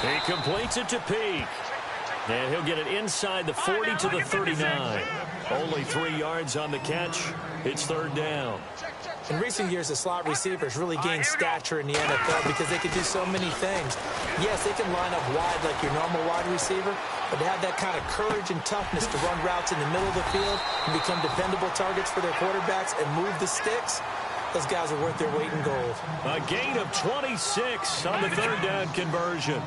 [SPEAKER 1] He completes it to Peak. And he'll get it inside the 40 to the 39. Only 3 yards on the catch. It's 3rd down.
[SPEAKER 2] In recent years, the slot receivers really gained stature in the NFL because they can do so many things. Yes, they can line up wide like your normal wide receiver, but to have that kind of courage and toughness to run routes in the middle of the field and become dependable targets for their quarterbacks and move the sticks, those guys are worth their weight in gold.
[SPEAKER 1] A gain of 26 on the 3rd down conversion.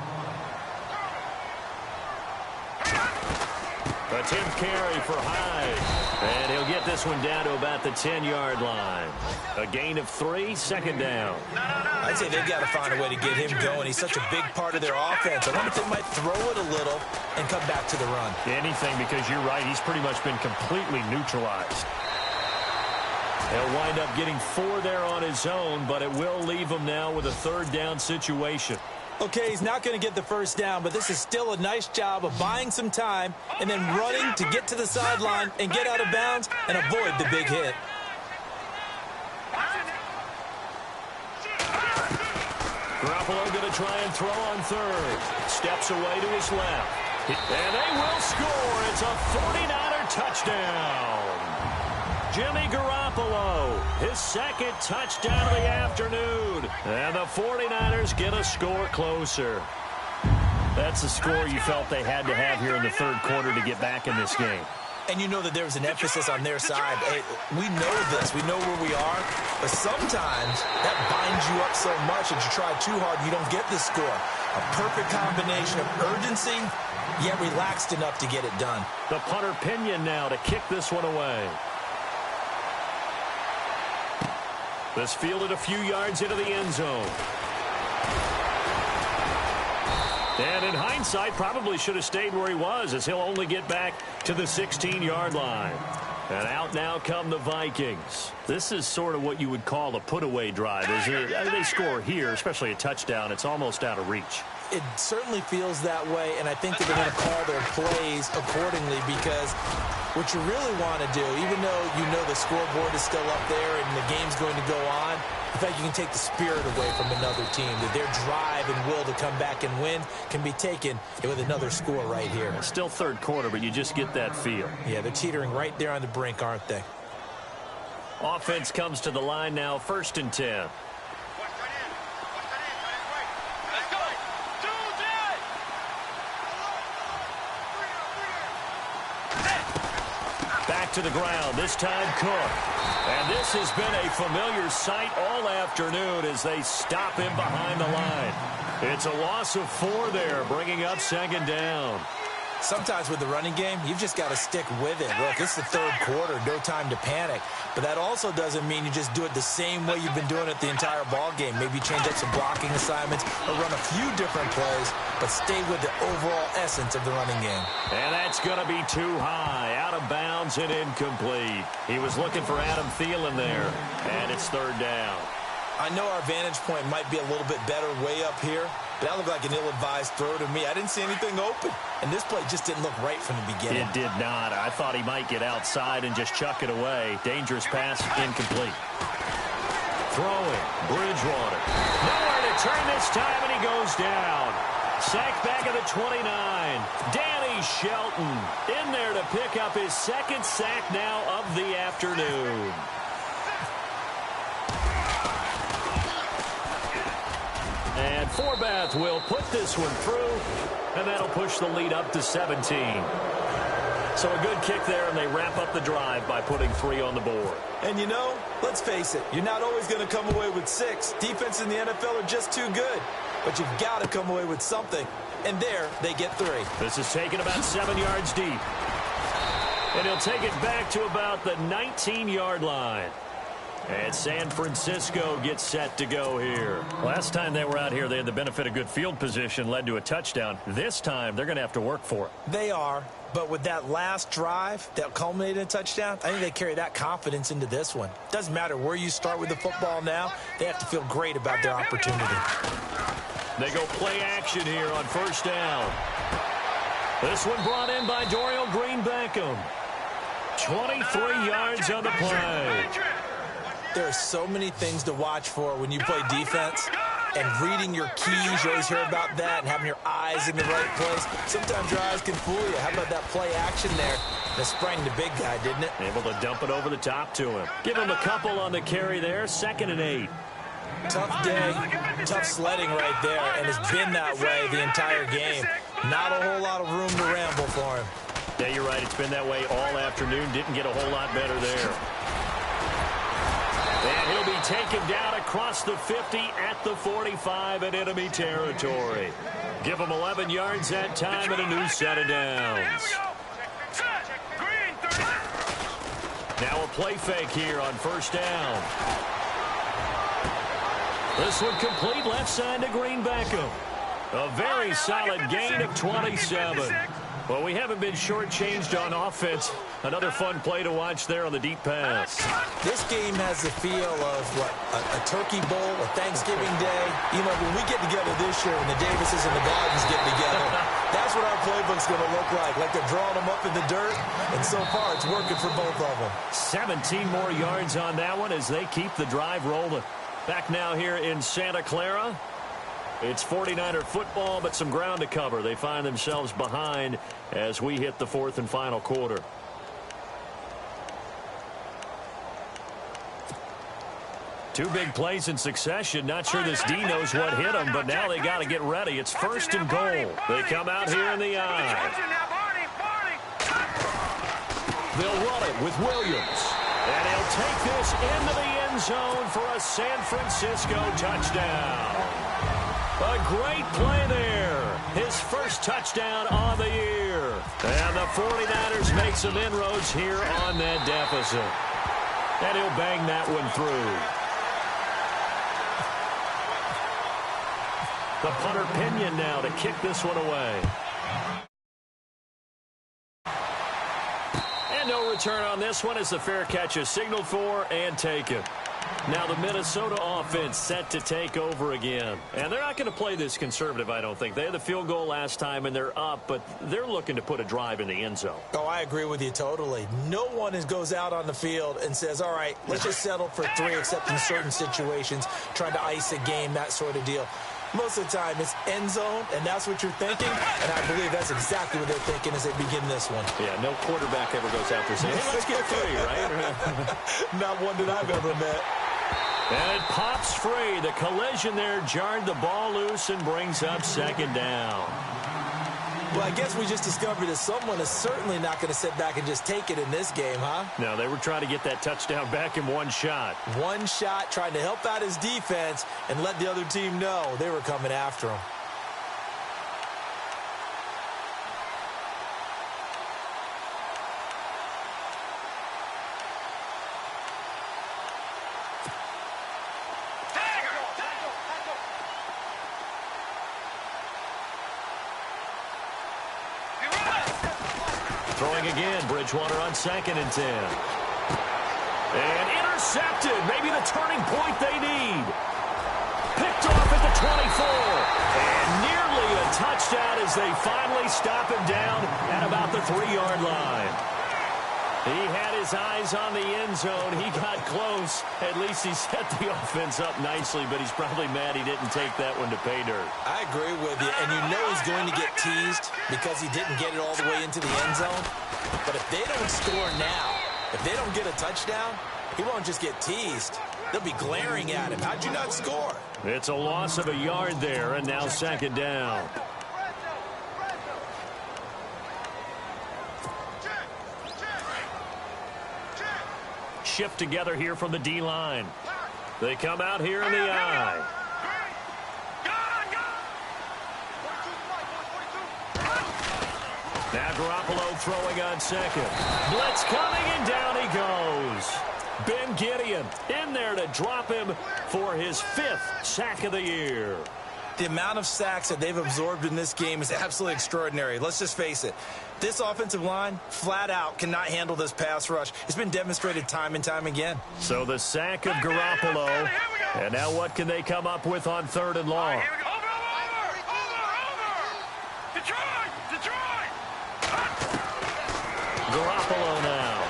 [SPEAKER 1] Attempt carry for Hyde. And he'll get this one down to about the 10-yard line. A gain of 3, 2nd down.
[SPEAKER 2] I'd say they've got to find a way to get him going. He's such a big part of their offense. I wonder if they might throw it a little and come back to the run.
[SPEAKER 1] Anything, because you're right, he's pretty much been completely neutralized. He'll wind up getting 4 there on his own, but it will leave him now with a 3rd down situation.
[SPEAKER 2] Okay, he's not going to get the first down, but this is still a nice job of buying some time and then running to get to the sideline and get out of bounds and avoid the big hit.
[SPEAKER 1] Garoppolo going to try and throw on 3rd. Steps away to his left. And they will score. It's a 49er touchdown. Jimmy Garoppolo, his 2nd touchdown of the afternoon. And the 49ers get a score closer. That's the score you felt they had to have here in the 3rd quarter to get back in this game.
[SPEAKER 2] And you know that there was an emphasis on their side. Hey, we know this. We know where we are. But sometimes that binds you up so much that you try too hard, you don't get the score. A perfect combination of urgency, yet relaxed enough to get it done.
[SPEAKER 1] The punter Pinion now to kick this one away. This fielded a few yards into the end zone. And in hindsight, probably should have stayed where he was, as he'll only get back to the 16-yard line. And out now come the Vikings. This is sort of what you would call a put-away drive, isn't it? I mean, they score here, especially a touchdown. It's almost out of reach.
[SPEAKER 2] It certainly feels that way, and I think that they're going to call their plays accordingly, because what you really want to do, even though you know the scoreboard is still up there and the game's going to go on, in fact, you can take the spirit away from another team. That their drive and will to come back and win can be taken with another score right here.
[SPEAKER 1] It's still third quarter, but you just get that feel.
[SPEAKER 2] Yeah, they're teetering right there on the brink, aren't they?
[SPEAKER 1] Offense comes to the line now, 1st and 10. Back to the ground, this time Cook. And this has been a familiar sight all afternoon as they stop him behind the line. It's a loss of 4 there, bringing up 2nd down.
[SPEAKER 2] Sometimes with the running game, you've just got to stick with it. Look, it's the third quarter, no time to panic. But that also doesn't mean you just do it the same way you've been doing it the entire ball game. Maybe change up some blocking assignments or run a few different plays, but stay with the overall essence of the running game.
[SPEAKER 1] And that's going to be too high, out of bounds and incomplete. He was looking for Adam Thielen there, and it's 3rd down.
[SPEAKER 2] I know our vantage point might be a little bit better way up here, but that looked like an ill-advised throw to me. I didn't see anything open, and this play just didn't look right from the beginning.
[SPEAKER 1] It did not. I thought he might get outside and just chuck it away. Dangerous pass, incomplete. Throwing, Bridgewater. Nowhere to turn this time, and he goes down. Sacked back at the 29. Danny Shelton in there to pick up his 2nd sack now of the afternoon. And Forbath will put this one through, and that'll push the lead up to 17. So a good kick there, and they wrap up the drive by putting 3 on the board.
[SPEAKER 2] And you know, let's face it, you're not always going to come away with 6. Defense in the NFL are just too good. But you've got to come away with something. And there, they get 3.
[SPEAKER 1] This is taken about 7 yards deep. And he'll take it back to about the 19-yard line. And San Francisco gets set to go here. Last time they were out here, they had the benefit of good field position, led to a touchdown. This time, they're going to have to work for it.
[SPEAKER 2] They are. But with that last drive that culminated in a touchdown, I think they carry that confidence into this one. Doesn't matter where you start with the football now. They have to feel great about their opportunity.
[SPEAKER 1] They go play action here on 1st down. This one brought in by Dorial Green-Beckham. 23 yards on the play.
[SPEAKER 2] There are so many things to watch for when you play defense. And reading your keys, you always hear about that, and having your eyes in the right place. Sometimes your eyes can fool you. How about that play action there? That sprang the big guy, didn't it?
[SPEAKER 1] Able to dump it over the top to him. Give him a couple on the carry there. 2nd and 8.
[SPEAKER 2] Tough day, tough sledding right there, and it's been that way the entire game. Not a whole lot of room to ramble for him.
[SPEAKER 1] Yeah, you're right. It's been that way all afternoon. Didn't get a whole lot better there. And he'll be taken down across the 50 at the 45 in enemy territory. Give him 11 yards that time and a new set of downs. Now a play fake here on 1st down. This one complete left side to Green-Beckham. A very solid gain of 27. Well, we haven't been shortchanged on offense. Another fun play to watch there on the deep pass.
[SPEAKER 2] This game has the feel of, what, a turkey bowl, a Thanksgiving day. You know, when we get together this year, when the Davises and the Gardens get together, that's what our playbook's going to look like they're drawing them up in the dirt. And so far, it's working for both of them.
[SPEAKER 1] 17 more yards on that one as they keep the drive rolling. Back now here in Santa Clara. It's 49er football, but some ground to cover. They find themselves behind as we hit the 4th and final quarter. Two big plays in succession. Not sure this D knows what hit them, but now they got to get ready. It's 1st and goal. They come out here in the eye. They'll run it with Williams. And he'll take this into the end zone for a San Francisco touchdown. A great play there. His first touchdown on the year. And the 49ers make some inroads here on that deficit. And he'll bang that one through. The punter Pinion now to kick this one away. And no return on this one as the fair catch is signaled for and taken. Now the Minnesota offense set to take over again. And they're not going to play this conservative, I don't think. They had the field goal last time, and they're up, but they're looking to put a drive in the end zone.
[SPEAKER 2] Oh, I agree with you totally. No one goes out on the field and says, all right, let's just settle for 3, except in certain situations, trying to ice a game, that sort of deal. Most of the time, it's end zone, and that's what you're thinking, and I believe that's exactly what they're thinking as they begin this one.
[SPEAKER 1] Yeah, no quarterback ever goes out there saying, hey, let's get 3, right?
[SPEAKER 2] Not one that I've ever met.
[SPEAKER 1] And it pops free. The collision there jarred the ball loose and brings up second down.
[SPEAKER 2] Well, I guess we just discovered that someone is certainly not going to sit back and just take it in this game, huh?
[SPEAKER 1] No, they were trying to get that touchdown back in one shot.
[SPEAKER 2] One shot, trying to help out his defense and let the other team know they were coming after him.
[SPEAKER 1] Throwing again, Bridgewater on 2nd and 10. And intercepted, maybe the turning point they need. Picked off at the 24. And nearly a touchdown as they finally stop him down at about the 3-yard line. He had his eyes on the end zone. He got close. At least he set the offense up nicely, but he's probably mad he didn't take that one to pay dirt.
[SPEAKER 2] I agree with you, and you know he's going to get teased because he didn't get it all the way into the end zone. But if they don't score now, if they don't get a touchdown, he won't just get teased. They'll be glaring at him. How'd you not score?
[SPEAKER 1] It's a loss of a yard there, and now second down. Shift together here from the D-line. They come out here in the I. Now Garoppolo throwing on 2nd. Blitz coming, and down he goes. Ben Gideon in there to drop him for his 5th sack of the year.
[SPEAKER 2] The amount of sacks that they've absorbed in this game is absolutely extraordinary. Let's just face it. This offensive line, flat out, cannot handle this pass rush. It's been demonstrated time and time again.
[SPEAKER 1] So the sack of Garoppolo. And now what can they come up with on 3rd and long?
[SPEAKER 3] Over! Detroit!
[SPEAKER 1] Garoppolo now.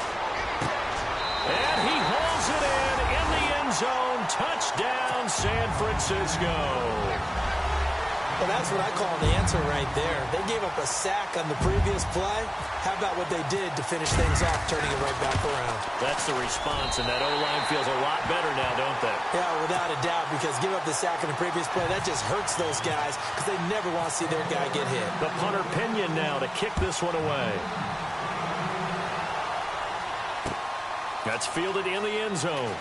[SPEAKER 1] And he holds it in the end zone. Touchdown, San Francisco.
[SPEAKER 2] Well, that's what I call an answer right there. They gave up a sack on the previous play. How about what they did to finish things off, turning it right back around?
[SPEAKER 1] That's the response, and that O-line feels a lot better now, don't they?
[SPEAKER 2] Yeah, without a doubt, because give up the sack on the previous play, that just hurts those guys because they never want to see their guy get hit.
[SPEAKER 1] The punter Pinion now to kick this one away. That's fielded in the end zone.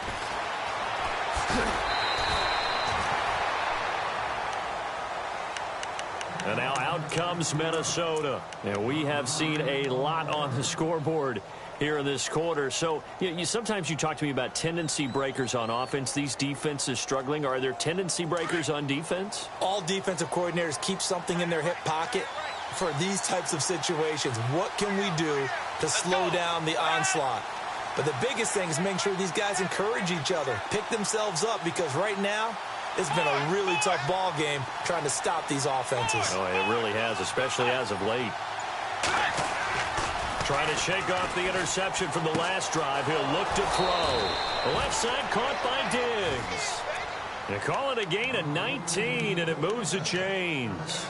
[SPEAKER 1] And now out comes Minnesota. And we have seen a lot on the scoreboard here in this quarter. So sometimes you talk to me about tendency breakers on offense. These defenses struggling. Are there tendency breakers on defense?
[SPEAKER 2] All defensive coordinators keep something in their hip pocket for these types of situations. What can we do to slow down the onslaught? But the biggest thing is make sure these guys encourage each other, pick themselves up, because right now, it's been a really tough ball game trying to stop these offenses.
[SPEAKER 1] Oh, it really has, especially as of late. Trying to shake off the interception from the last drive. He'll look to throw. The left side caught by Diggs. They call it a gain of 19, and it moves the chains.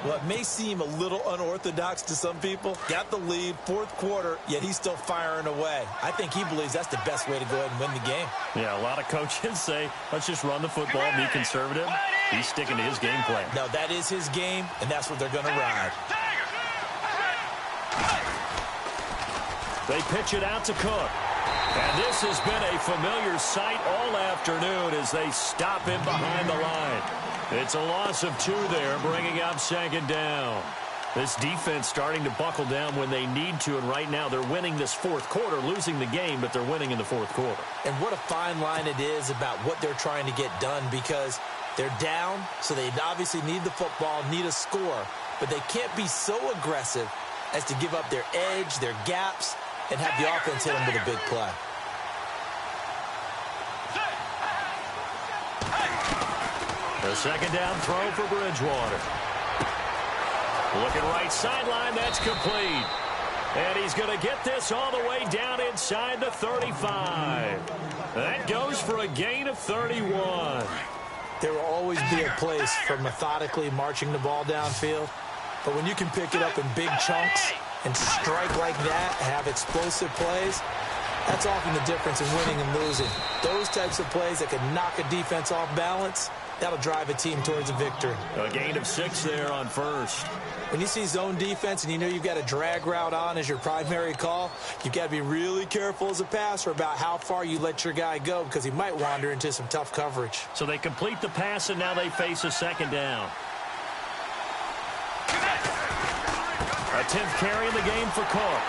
[SPEAKER 2] Well, it may seem a little unorthodox to some people. Got the lead, 4th quarter, yet he's still firing away. I think he believes that's the best way to go ahead and win the game.
[SPEAKER 1] Yeah, a lot of coaches say, let's just run the football, be conservative. He's sticking to his game plan.
[SPEAKER 2] No, that is his game, and that's what they're going to ride.
[SPEAKER 1] They pitch it out to Cook. And this has been a familiar sight all afternoon as they stop him behind the line. It's a loss of 2 there, bringing up second down. This defense starting to buckle down when they need to, and right now they're winning this 4th quarter, losing the game, but they're winning in the 4th quarter.
[SPEAKER 2] And what a fine line it is about what they're trying to get done, because They're down, so they obviously need the football, need a score, but they can't be so aggressive as to give up their edge, their gaps, and have the offense hit them with a big play.
[SPEAKER 1] The second down throw for Bridgewater. Looking right sideline, that's complete. And he's going to get this all the way down inside the 35. That goes for a gain of 31.
[SPEAKER 2] There will always be a place for methodically marching the ball downfield. But when you can pick it up in big chunks and strike like that, have explosive plays, that's often the difference in winning and losing. Those types of plays that can knock a defense off balance, that'll drive a team towards a victory.
[SPEAKER 1] A gain of 6 there on first.
[SPEAKER 2] When you see zone defense and you know you've got a drag route on as your primary call, you've got to be really careful as a passer about how far you let your guy go because he might wander into some tough coverage.
[SPEAKER 1] So they complete the pass, and now they face a second down. A 10th carry in the game for Cook.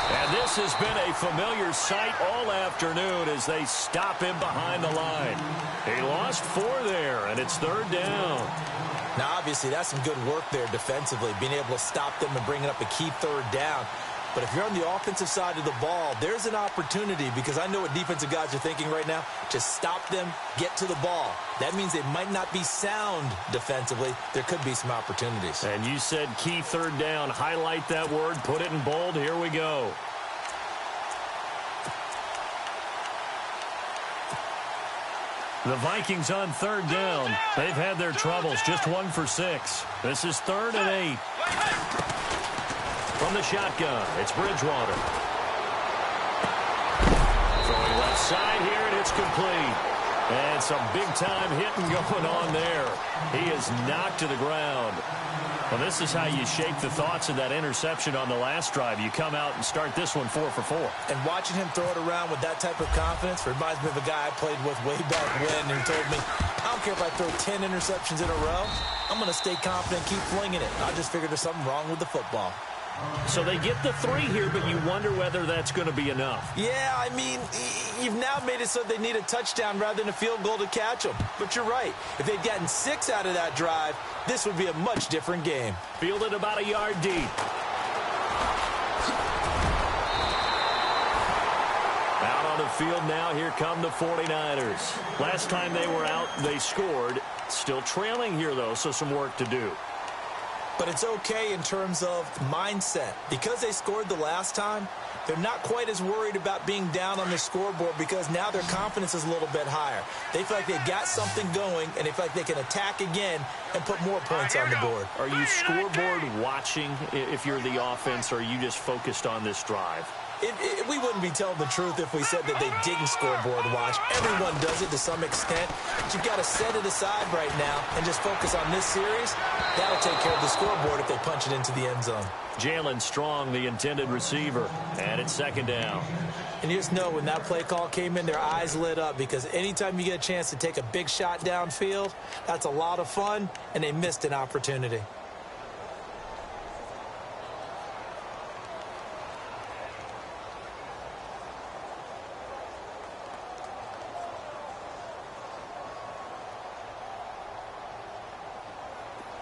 [SPEAKER 1] And this has been a familiar sight all afternoon as they stop him behind the line. He lost 4 there, and it's third down.
[SPEAKER 2] Now, obviously, that's some good work there defensively, being able to stop them and bringing up a key third down. But if you're on the offensive side of the ball, there's an opportunity because I know what defensive guys are thinking right now. Just stop them, get to the ball. That means they might not be sound defensively. There could be some opportunities.
[SPEAKER 1] And you said key third down. Highlight that word. Put it in bold. Here we go. The Vikings on third down. They've had their troubles. Just 1 for 6. This is 3rd and 8. From the shotgun, it's Bridgewater. Throwing left side here, and it's complete. And some big-time hitting going on there. He is knocked to the ground. Well, this is how you shake the thoughts of that interception on the last drive. You come out and start this one 4 for 4.
[SPEAKER 2] And watching him throw it around with that type of confidence reminds me of a guy I played with way back when who told me, I don't care if I throw 10 interceptions in a row. I'm going to stay confident, keep flinging it. I just figured there's something wrong with the football.
[SPEAKER 1] So they get the 3 here, but you wonder whether that's going to be enough.
[SPEAKER 2] Yeah, I mean, you've now made it so they need a touchdown rather than a field goal to catch them. But you're right. If they'd gotten 6 out of that drive, this would be a much different game.
[SPEAKER 1] Fielded about a yard deep. Out on the field now, here come the 49ers. Last time they were out, they scored. Still trailing here, though, so some work to do.
[SPEAKER 2] But it's okay in terms of mindset. Because they scored the last time, they're not quite as worried about being down on the scoreboard because now their confidence is a little bit higher. They feel like they've got something going, and they feel like they can attack again and put more points on the board.
[SPEAKER 1] Are you scoreboard watching if you're the offense, or are you just focused on this drive?
[SPEAKER 2] We wouldn't be telling the truth if we said that they didn't scoreboard watch. Everyone does it to some extent. But you've got to set it aside right now and just focus on this series. That'll take care of the scoreboard if they punch it into the end zone.
[SPEAKER 1] Jalen Strong, the intended receiver, and it's second down.
[SPEAKER 2] And you just know when that play call came in, their eyes lit up because anytime you get a chance to take a big shot downfield, that's a lot of fun, and they missed an opportunity.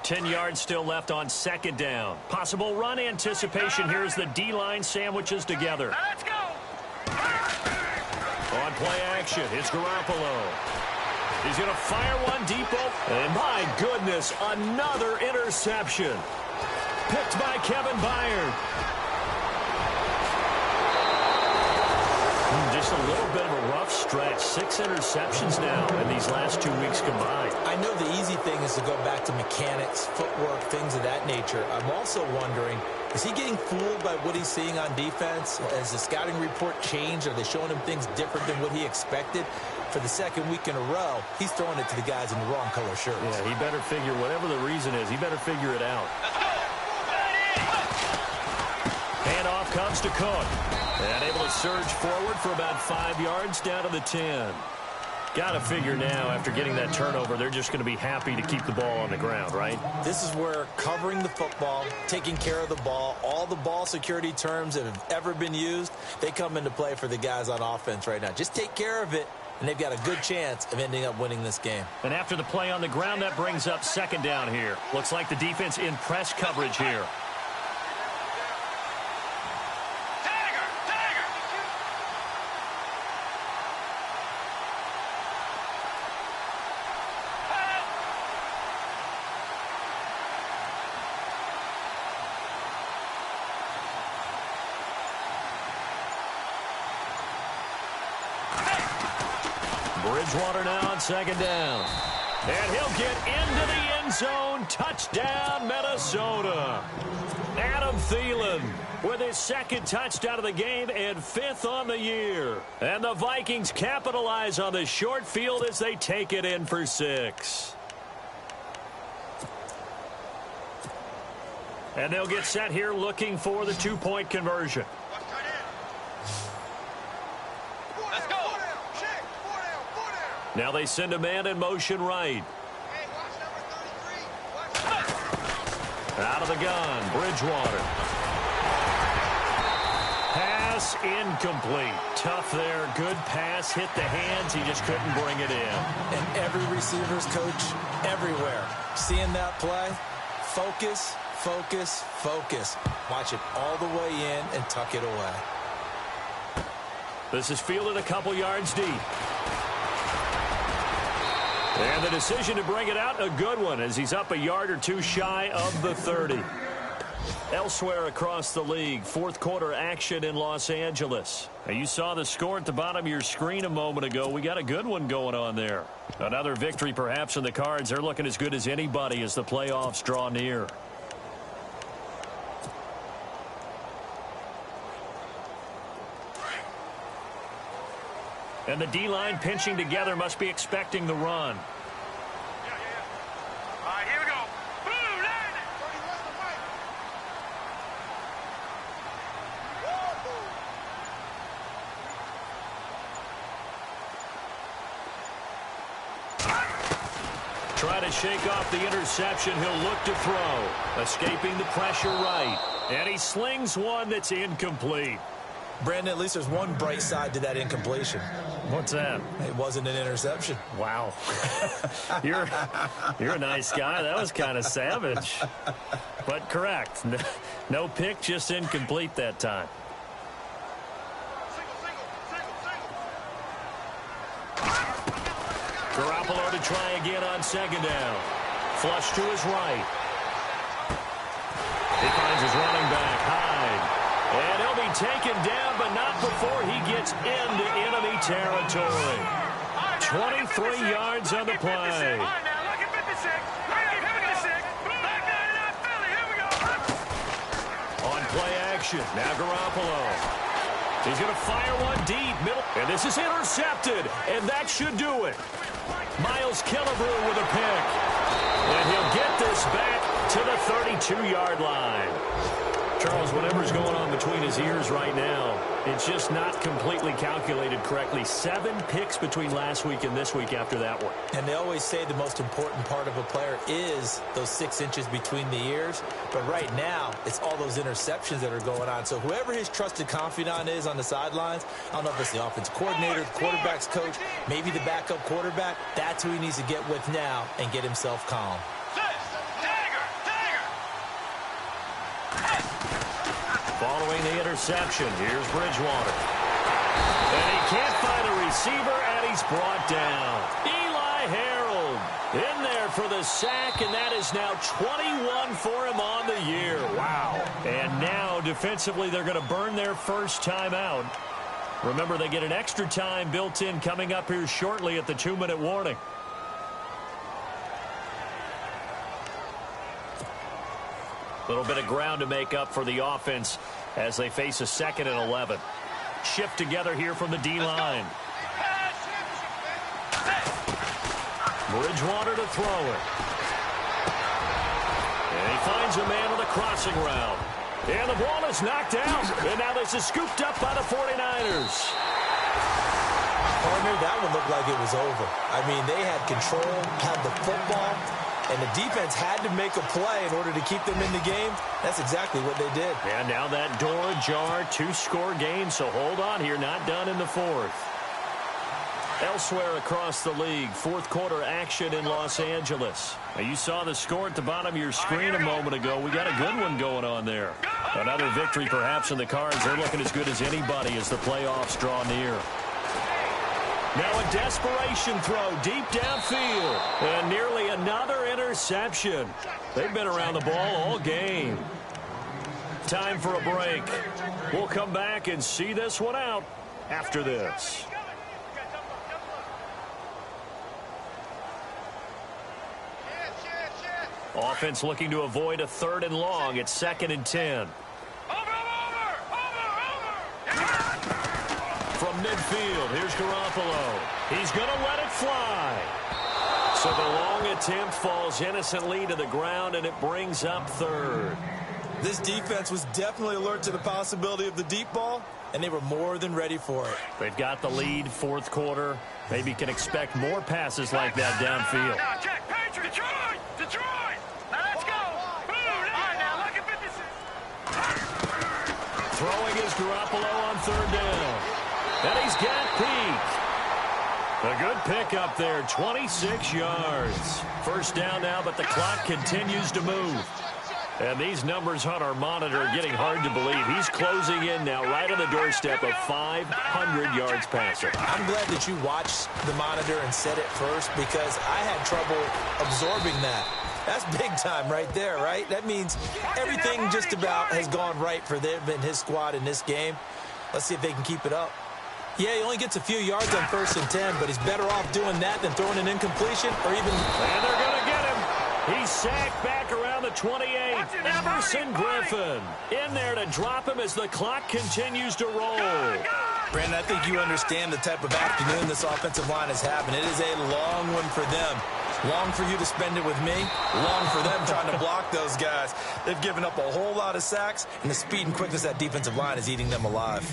[SPEAKER 1] Ten yards still left on second down. Possible run anticipation here as the D-line sandwiches together.
[SPEAKER 3] Now let's go.
[SPEAKER 1] On play action, it's Garoppolo. He's going to fire one deep open. And my goodness, another interception. Picked by Kevin Byard. Just a little bit of a rough stretch. 6 interceptions now in these last 2 weeks combined.
[SPEAKER 2] I know the easy thing is to go back to mechanics, footwork, things of that nature. I'm also wondering, is he getting fooled by what he's seeing on defense? Has the scouting report changed? Are they showing him things different than what he expected? For the second week in a row, he's throwing it to the guys in the wrong color shirts.
[SPEAKER 1] Yeah, he better figure, whatever the reason is, he better figure it out. Handoff comes to Cook. And able to surge forward for about 5 yards down to the 10. Got to figure now, after getting that turnover, they're just going to be happy to keep the ball on the ground, right?
[SPEAKER 2] This is where covering the football, taking care of the ball, all the ball security terms that have ever been used, they come into play for the guys on offense right now. Just take care of it, and they've got a good chance of ending up winning this game.
[SPEAKER 1] And after the play on the ground, that brings up second down here. Looks like the defense in press coverage here. Bridgewater now on second down. And he'll get into the end zone. Touchdown, Minnesota. Adam Thielen with his second touchdown of the game and 5th on the year. And the Vikings capitalize on the short field as they take it in for 6. And they'll get set here looking for the 2-point conversion. Now they send a man in motion right.
[SPEAKER 3] Hey, watch number 33.
[SPEAKER 1] Out of the gun, Bridgewater. Pass incomplete. Tough there. Good pass. Hit the hands. He just couldn't bring it in.
[SPEAKER 2] And every receiver's coach everywhere. Seeing that play, focus, focus, focus. Watch it all the way in and tuck it away.
[SPEAKER 1] This is fielded a couple yards deep. And the decision to bring it out, a good one, as he's up a yard or two shy of the 30. Elsewhere across the league, fourth quarter action in Los Angeles. Now, you saw the score at the bottom of your screen a moment ago. We got a good one going on there. Another victory perhaps in the cards. They're looking as good as anybody as the playoffs draw near. And the D-line pinching together, must be expecting the run.
[SPEAKER 3] All right, here we go. Boom, land
[SPEAKER 1] it. Try to shake off the interception. He'll look to throw. Escaping the pressure right. And he slings one that's incomplete.
[SPEAKER 2] Brandon, at least there's one bright side to that incompletion.
[SPEAKER 1] What's that?
[SPEAKER 2] It wasn't an interception.
[SPEAKER 1] Wow. You're a nice guy. That was kind of savage. But correct. No pick, just incomplete that time. Garoppolo to try again on second down. Flush to his right. He finds his running back, Hyde. And he'll be taken down, but not before he gets into enemy territory. 23 yards on the play. On play action, now Garoppolo. He's going to fire one deep, middle, and this is intercepted, and that should do it. Miles Killebrew with a pick. And he'll get this back to the 32-yard line. Charles, whatever's going on between his ears right now, it's just not completely calculated correctly. 7 picks between last week and this week after that one.
[SPEAKER 2] And they always say the most important part of a player is those 6 inches between the ears. But right now, it's all those interceptions that are going on. So whoever his trusted confidant is on the sidelines, I don't know if it's the offensive coordinator, the quarterback's coach, maybe the backup quarterback, that's who he needs to get with now and get himself calm.
[SPEAKER 1] Following the interception, here's Bridgewater. And he can't find a receiver, and he's brought down. Eli Harold in there for the sack, and that is now 21 for him on the year. Wow. And now, defensively, they're going to burn their first time out. Remember, they get an extra time built in coming up here shortly at the 2-minute warning. A little bit of ground to make up for the offense as they face a 2nd and 11. Shift together here from the D-line. Bridgewater to throw it. And he finds a man on the crossing route. And the ball is knocked out. And now this is scooped up by the 49ers.
[SPEAKER 2] Partner, that one looked like it was over. I mean, they had control, had the football, and the defense had to make a play in order to keep them in the game. That's exactly what they did.
[SPEAKER 1] And now that door ajar, 2-score game, so hold on here, not done in the 4th. Elsewhere across the league, fourth quarter action in Los Angeles. Now, you saw the score at the bottom of your screen a moment ago. We got a good one going on there. Another victory perhaps in the cards. They're looking as good as anybody as the playoffs draw near. Now a desperation throw deep downfield. And nearly another interception. They've been around the ball all game. Time for a break. We'll come back and see this one out after this. Offense looking to avoid a 3rd and long. It's 2nd and 10. From midfield, here's Garoppolo. He's going to let it fly. So the long attempt falls innocently to the ground, and it brings up 3rd.
[SPEAKER 2] This defense was definitely alert to the possibility of the deep ball, and they were more than ready for it.
[SPEAKER 1] They've got the lead, fourth quarter. Maybe can expect more passes like that downfield.
[SPEAKER 3] Now, check. Detroit! Detroit! Now, let's go! Boom! All right, now, look at 56.
[SPEAKER 1] Throwing is Garoppolo on 3rd down. And he's got Pete. A good pick up there, 26 yards. First down now, but the clock continues to move. And these numbers on our monitor are getting hard to believe. He's closing in now right on the doorstep of 500 yards passing.
[SPEAKER 2] I'm glad that you watched the monitor and said it first because I had trouble absorbing that. That's big time right there, right? That means everything just about has gone right for them and his squad in this game. Let's see if they can keep it up. Yeah, he only gets a few yards on 1st and 10, but he's better off doing that than throwing an incompletion or even...
[SPEAKER 1] And they're going to get him. He's sacked back around the 28. Emerson Griffin in there to drop him as the clock continues to roll.
[SPEAKER 2] Brandon, I think you understand the type of afternoon this offensive line is having. It is a long one for them. Long for you to spend it with me. Long for them trying to block those guys. They've given up a whole lot of sacks, and the speed and quickness of that defensive line is eating them alive.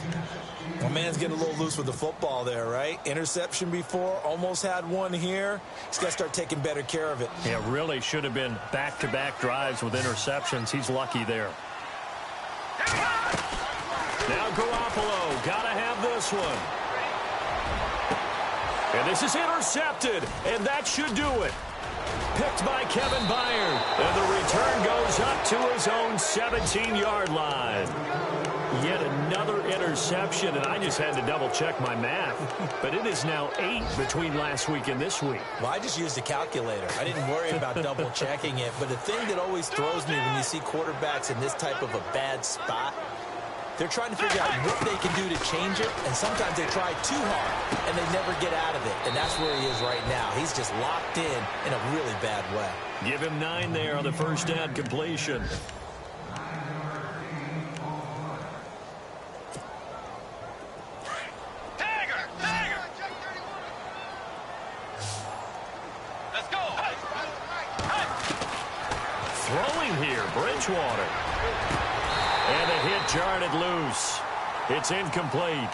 [SPEAKER 2] My man's getting a little loose with the football there, right? Interception before, almost had one here. He's got to start taking better care of it.
[SPEAKER 1] Yeah, really should have been back-to-back drives with interceptions. He's lucky there. Now Garoppolo, got to have this one. And this is intercepted, and that should do it. Picked by Kevin Byard, and the return goes up to his own 17-yard line. Yet another interception, and I just had to double-check my math. But it is now 8 between last week and this week.
[SPEAKER 2] Well, I just used a calculator. I didn't worry about double-checking it. But the thing that always throws me when you see quarterbacks in this type of a bad spot, they're trying to figure out what they can do to change it, and sometimes they try too hard, and they never get out of it. And that's where he is right now. He's just locked in a really bad way.
[SPEAKER 1] Give him 9 there on the first down completion. Throwing here, Bridgewater. And the hit jarred it loose. It's incomplete.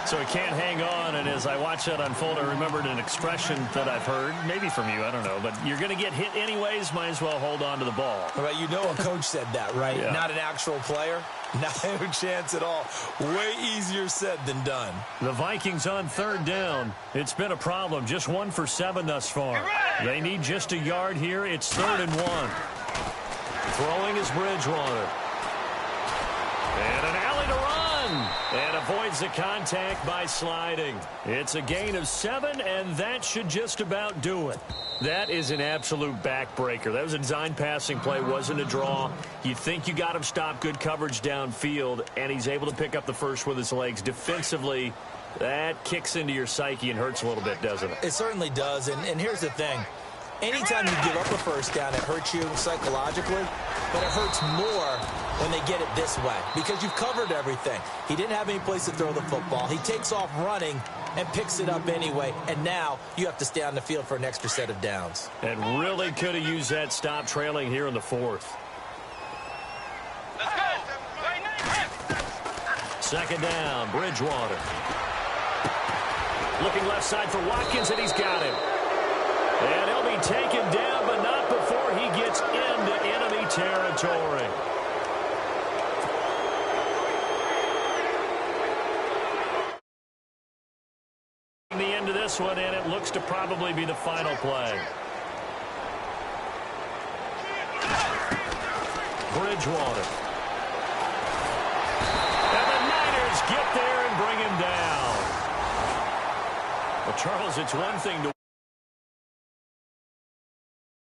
[SPEAKER 1] So he can't hang on, and as I watch that unfold, I remembered an expression that I've heard, maybe from you, I don't know, but you're going to get hit anyways, might as well hold on to the ball.
[SPEAKER 2] Well, you know a coach said that, right?
[SPEAKER 1] Yeah.
[SPEAKER 2] Not an actual player. Not a chance at all. Way easier said than done.
[SPEAKER 1] The Vikings on 3rd down. It's been a problem. Just 1 for 7 thus far. They need just a yard here. It's 3rd and 1. Throwing is Bridgewater. And an alley to run. And avoids the contact by sliding. It's a gain of 7, and that should just about do it. That is an absolute backbreaker. That was a design passing play, wasn't a draw. You think you got him stopped, good coverage downfield, and he's able to pick up the first with his legs. Defensively, that kicks into your psyche and hurts a little bit, doesn't it?
[SPEAKER 2] It certainly does, and here's the thing. Anytime you give up a first down, it hurts you psychologically, but it hurts more when they get it this way because you've covered everything. He didn't have any place to throw the football. He takes off running and picks it up anyway, and now you have to stay on the field for an extra set of downs.
[SPEAKER 1] And really could have used that stop trailing here in the 4th.
[SPEAKER 3] Let's go.
[SPEAKER 1] 2nd down, Bridgewater. Looking left side for Watkins, and he's got him. And he'll be taken down, but not before he gets into enemy territory. The end of this one, and it looks to probably be the final play. Bridgewater. And the Niners get there and bring him down. Well, Charles, it's one thing to